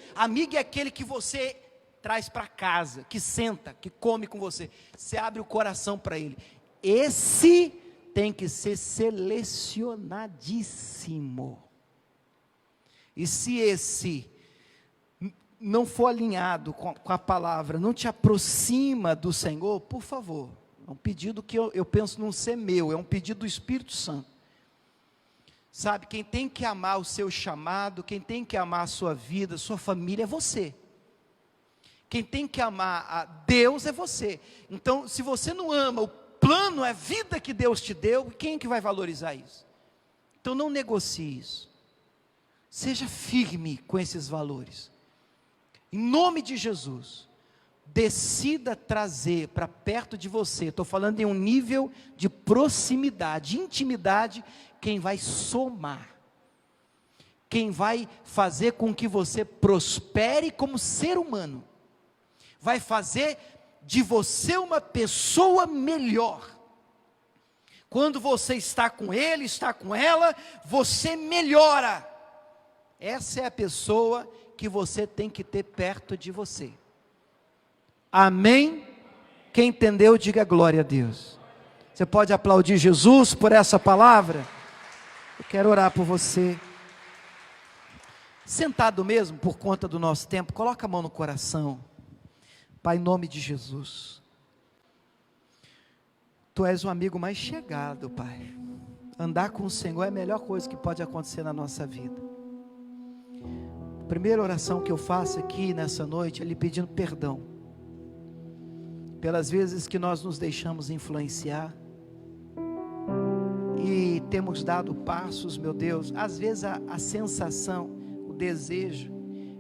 é aquele que você traz para casa, que senta, que come com você. Você abre o coração para ele. Esse tem que ser selecionadíssimo. E se esse não for alinhado com a palavra, não te aproxima do Senhor, por favor. É um pedido que eu penso não ser meu, é um pedido do Espírito Santo. Sabe, quem tem que amar o seu chamado, quem tem que amar a sua vida, a sua família é você. Quem tem que amar a Deus é você. Então, se você não ama o plano, a vida que Deus te deu, quem é que vai valorizar isso? Então não negocie isso. Seja firme com esses valores. Em nome de Jesus. Decida trazer para perto de você, estou falando em um nível de proximidade, intimidade, quem vai somar, quem vai fazer com que você prospere como ser humano, vai fazer de você uma pessoa melhor. Quando você está com ele, está com ela, você melhora. Essa é a pessoa que você tem que ter perto de você. Amém? Quem entendeu, diga glória a Deus. Você pode aplaudir Jesus por essa palavra? Eu quero orar por você. Sentado mesmo, por conta do nosso tempo, coloca a mão no coração. Pai, em nome de Jesus. Tu és o amigo mais chegado, Pai. Andar com o Senhor é a melhor coisa que pode acontecer na nossa vida. A primeira oração que eu faço aqui nessa noite é lhe pedindo perdão pelas vezes que nós nos deixamos influenciar e temos dado passos, meu Deus. Às vezes a sensação, o desejo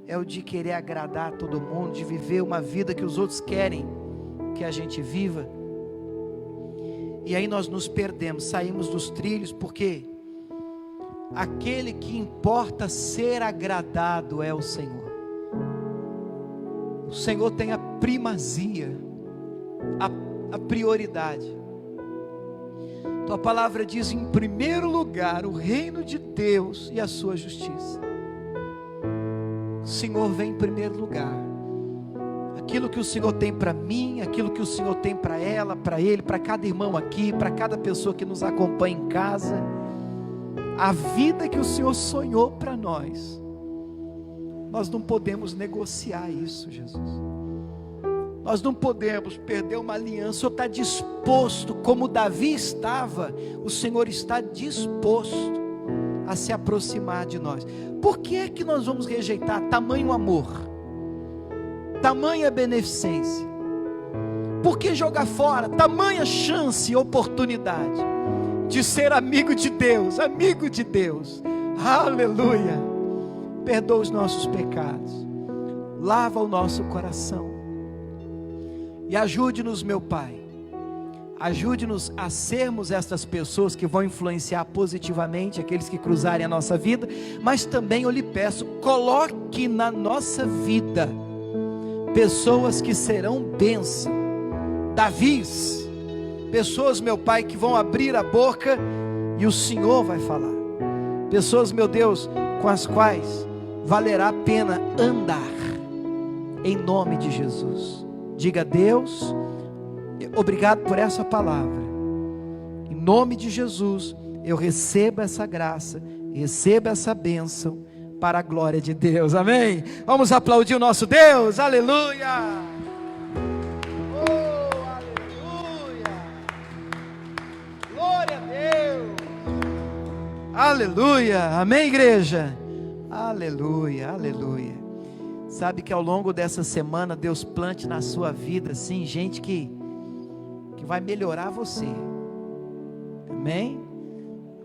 é o de querer agradar a todo mundo, de viver uma vida que os outros querem que a gente viva, e aí nós nos perdemos, saímos dos trilhos, porque aquele que importa ser agradado é o Senhor. O Senhor tem a primazia, a prioridade. Tua palavra diz: em primeiro lugar o reino de Deus e a sua justiça. O Senhor vem em primeiro lugar. Aquilo que o Senhor tem para mim, aquilo que o Senhor tem para ela, para ele, para cada irmão aqui, para cada pessoa que nos acompanha em casa, a vida que o Senhor sonhou para nós, nós não podemos negociar isso, Jesus. Nós não podemos perder uma aliança. O Senhor está disposto, como Davi estava, o Senhor está disposto a se aproximar de nós. Por que é que nós vamos rejeitar tamanho amor? tamanha beneficência? Por que jogar fora tamanha chance e oportunidade de ser amigo de Deus, amigo de Deus? Aleluia! Perdoa os nossos pecados, lava o nosso coração e ajude-nos, meu Pai, ajude-nos a sermos estas pessoas que vão influenciar positivamente aqueles que cruzarem a nossa vida, mas também eu lhe peço, coloque na nossa vida pessoas que serão bênção, Davis, pessoas, meu Pai, que vão abrir a boca e o Senhor vai falar, pessoas, meu Deus, com as quais valerá a pena andar, em nome de Jesus. Diga a Deus, obrigado por essa palavra, em nome de Jesus, eu recebo essa graça, recebo essa bênção, para a glória de Deus, amém? Vamos aplaudir o nosso Deus, aleluia! Oh, aleluia! Glória a Deus! Aleluia, amém, igreja? Aleluia, aleluia. Sabe que ao longo dessa semana Deus plante na sua vida, sim, gente que vai melhorar você, amém?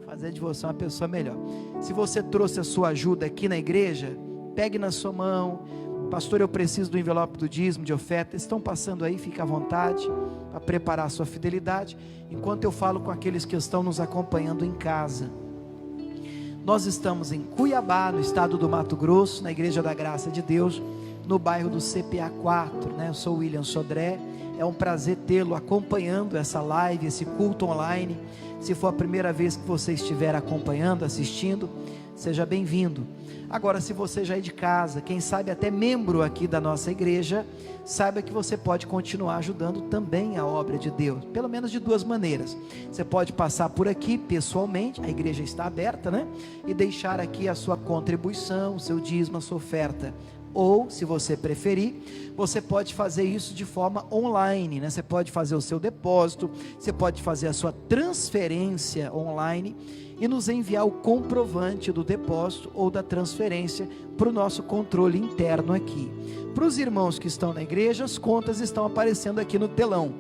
Fazer de você uma pessoa melhor. Se você trouxe a sua ajuda aqui na igreja, pegue na sua mão, pastor, eu preciso do envelope do dízimo, de oferta, estão passando aí, fica à vontade, para preparar a sua fidelidade, enquanto eu falo com aqueles que estão nos acompanhando em casa. Nós estamos em Cuiabá, no estado do Mato Grosso, na Igreja da Graça de Deus, no bairro do CPA 4, né? Eu sou o William Sodré, é um prazer tê-lo acompanhando essa live, esse culto online. Se for a primeira vez que você estiver acompanhando, assistindo, seja bem-vindo. Agora, se você já é de casa, quem sabe até membro aqui da nossa igreja, saiba que você pode continuar ajudando também a obra de Deus, pelo menos de duas maneiras. Você pode passar por aqui pessoalmente, a igreja está aberta, né? E deixar aqui a sua contribuição, o seu dízimo, a sua oferta. Ou, se você preferir, você pode fazer isso de forma online, né? Você pode fazer o seu depósito, você pode fazer a sua transferência online e nos enviar o comprovante do depósito ou da transferência para o nosso controle interno aqui. Para os irmãos que estão na igreja, as contas estão aparecendo aqui no telão.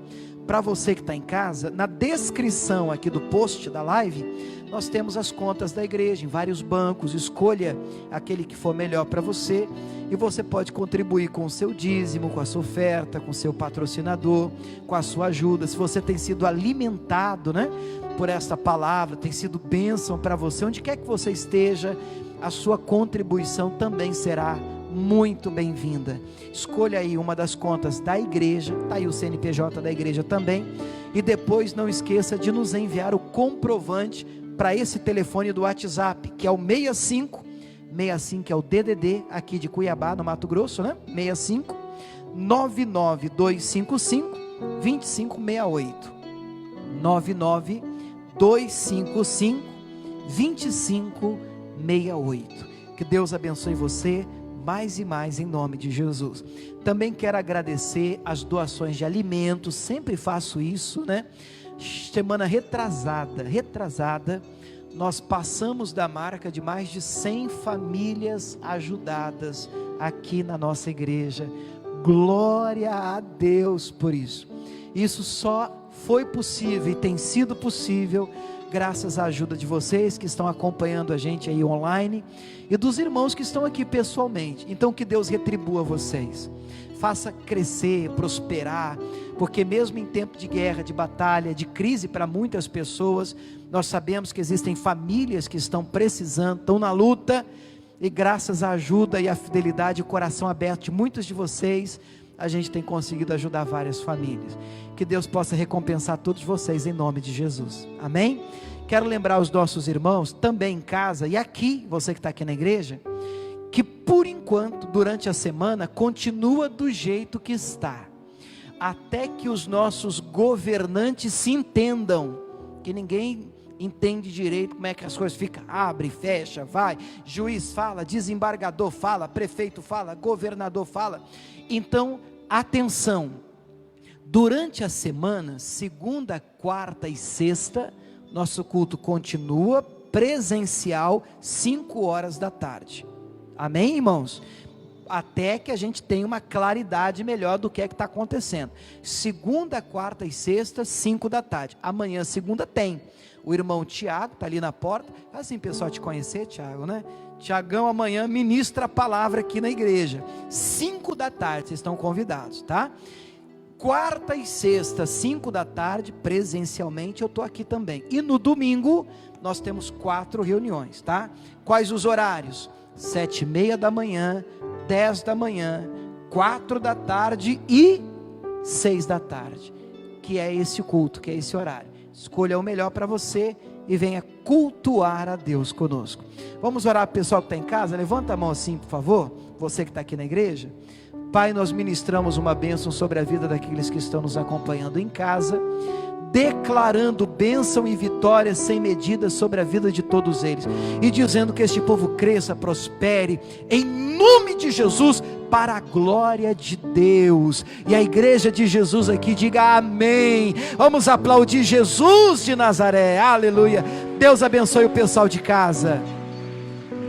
Para você que está em casa, na descrição aqui do post da live, nós temos as contas da igreja, em vários bancos. Escolha aquele que for melhor para você, e você pode contribuir com o seu dízimo, com a sua oferta, com o seu patrocinador, com a sua ajuda. Se você tem sido alimentado, né, por esta palavra, tem sido bênção para você, onde quer que você esteja, a sua contribuição também será muito bem-vinda. Escolha aí uma das contas da igreja, está aí o CNPJ da igreja também, e depois não esqueça de nos enviar o comprovante para esse telefone do WhatsApp, que é o 65 é o DDD aqui de Cuiabá, no Mato Grosso, né? 65 99255 2568 99255 2568. Que Deus abençoe você mais e mais em nome de Jesus. Também quero agradecer as doações de alimentos, sempre faço isso, né? Semana retrasada, nós passamos da marca de mais de 100 famílias ajudadas aqui na nossa igreja. Glória a Deus por isso. Isso só foi possível e tem sido possível graças à ajuda de vocês que estão acompanhando a gente aí online e dos irmãos que estão aqui pessoalmente. Então que Deus retribua vocês, faça crescer, prosperar, porque mesmo em tempo de guerra, de batalha, de crise para muitas pessoas, nós sabemos que existem famílias que estão precisando, estão na luta, e graças à ajuda e à fidelidade e o coração aberto de muitos de vocês, a gente tem conseguido ajudar várias famílias. Que Deus possa recompensar todos vocês em nome de Jesus, amém? Quero lembrar os nossos irmãos, também em casa e aqui, você que está aqui na igreja, que por enquanto, durante a semana, continua do jeito que está, até que os nossos governantes se entendam, que ninguém entende direito como é que as coisas ficam, abre, fecha, vai, juiz fala, desembargador fala, prefeito fala, governador fala. Então, atenção, durante a semana, segunda, quarta e sexta, nosso culto continua presencial, 5 horas da tarde, amém, irmãos? até que a gente tenha uma claridade melhor do que é que está acontecendo. Segunda, quarta e sexta, 5 da tarde. Amanhã, segunda, tem. O irmão Tiago está ali na porta. Faz assim, pessoal, te conhecer, Tiago, né? Tiagão amanhã ministra a palavra aqui na igreja. 5 da tarde, vocês estão convidados, tá? Quarta e sexta, 5 da tarde, presencialmente, eu estou aqui também. E no domingo, nós temos 4 reuniões, tá? Quais os horários? 7:30 da manhã, 10 da manhã, 4 da tarde e 6 da tarde. Que é esse culto, que é esse horário. Escolha o melhor para você e venha cultuar a Deus conosco. Vamos orar para o pessoal que está em casa? Levanta a mão assim, por favor. Você que está aqui na igreja. Pai, nós ministramos uma bênção sobre a vida daqueles que estão nos acompanhando em casa, declarando bênção e vitória sem medida sobre a vida de todos eles, e dizendo que este povo cresça, prospere, em nome de Jesus, para a glória de Deus. E a igreja de Jesus aqui diga amém. Vamos aplaudir Jesus de Nazaré, aleluia. Deus abençoe o pessoal de casa.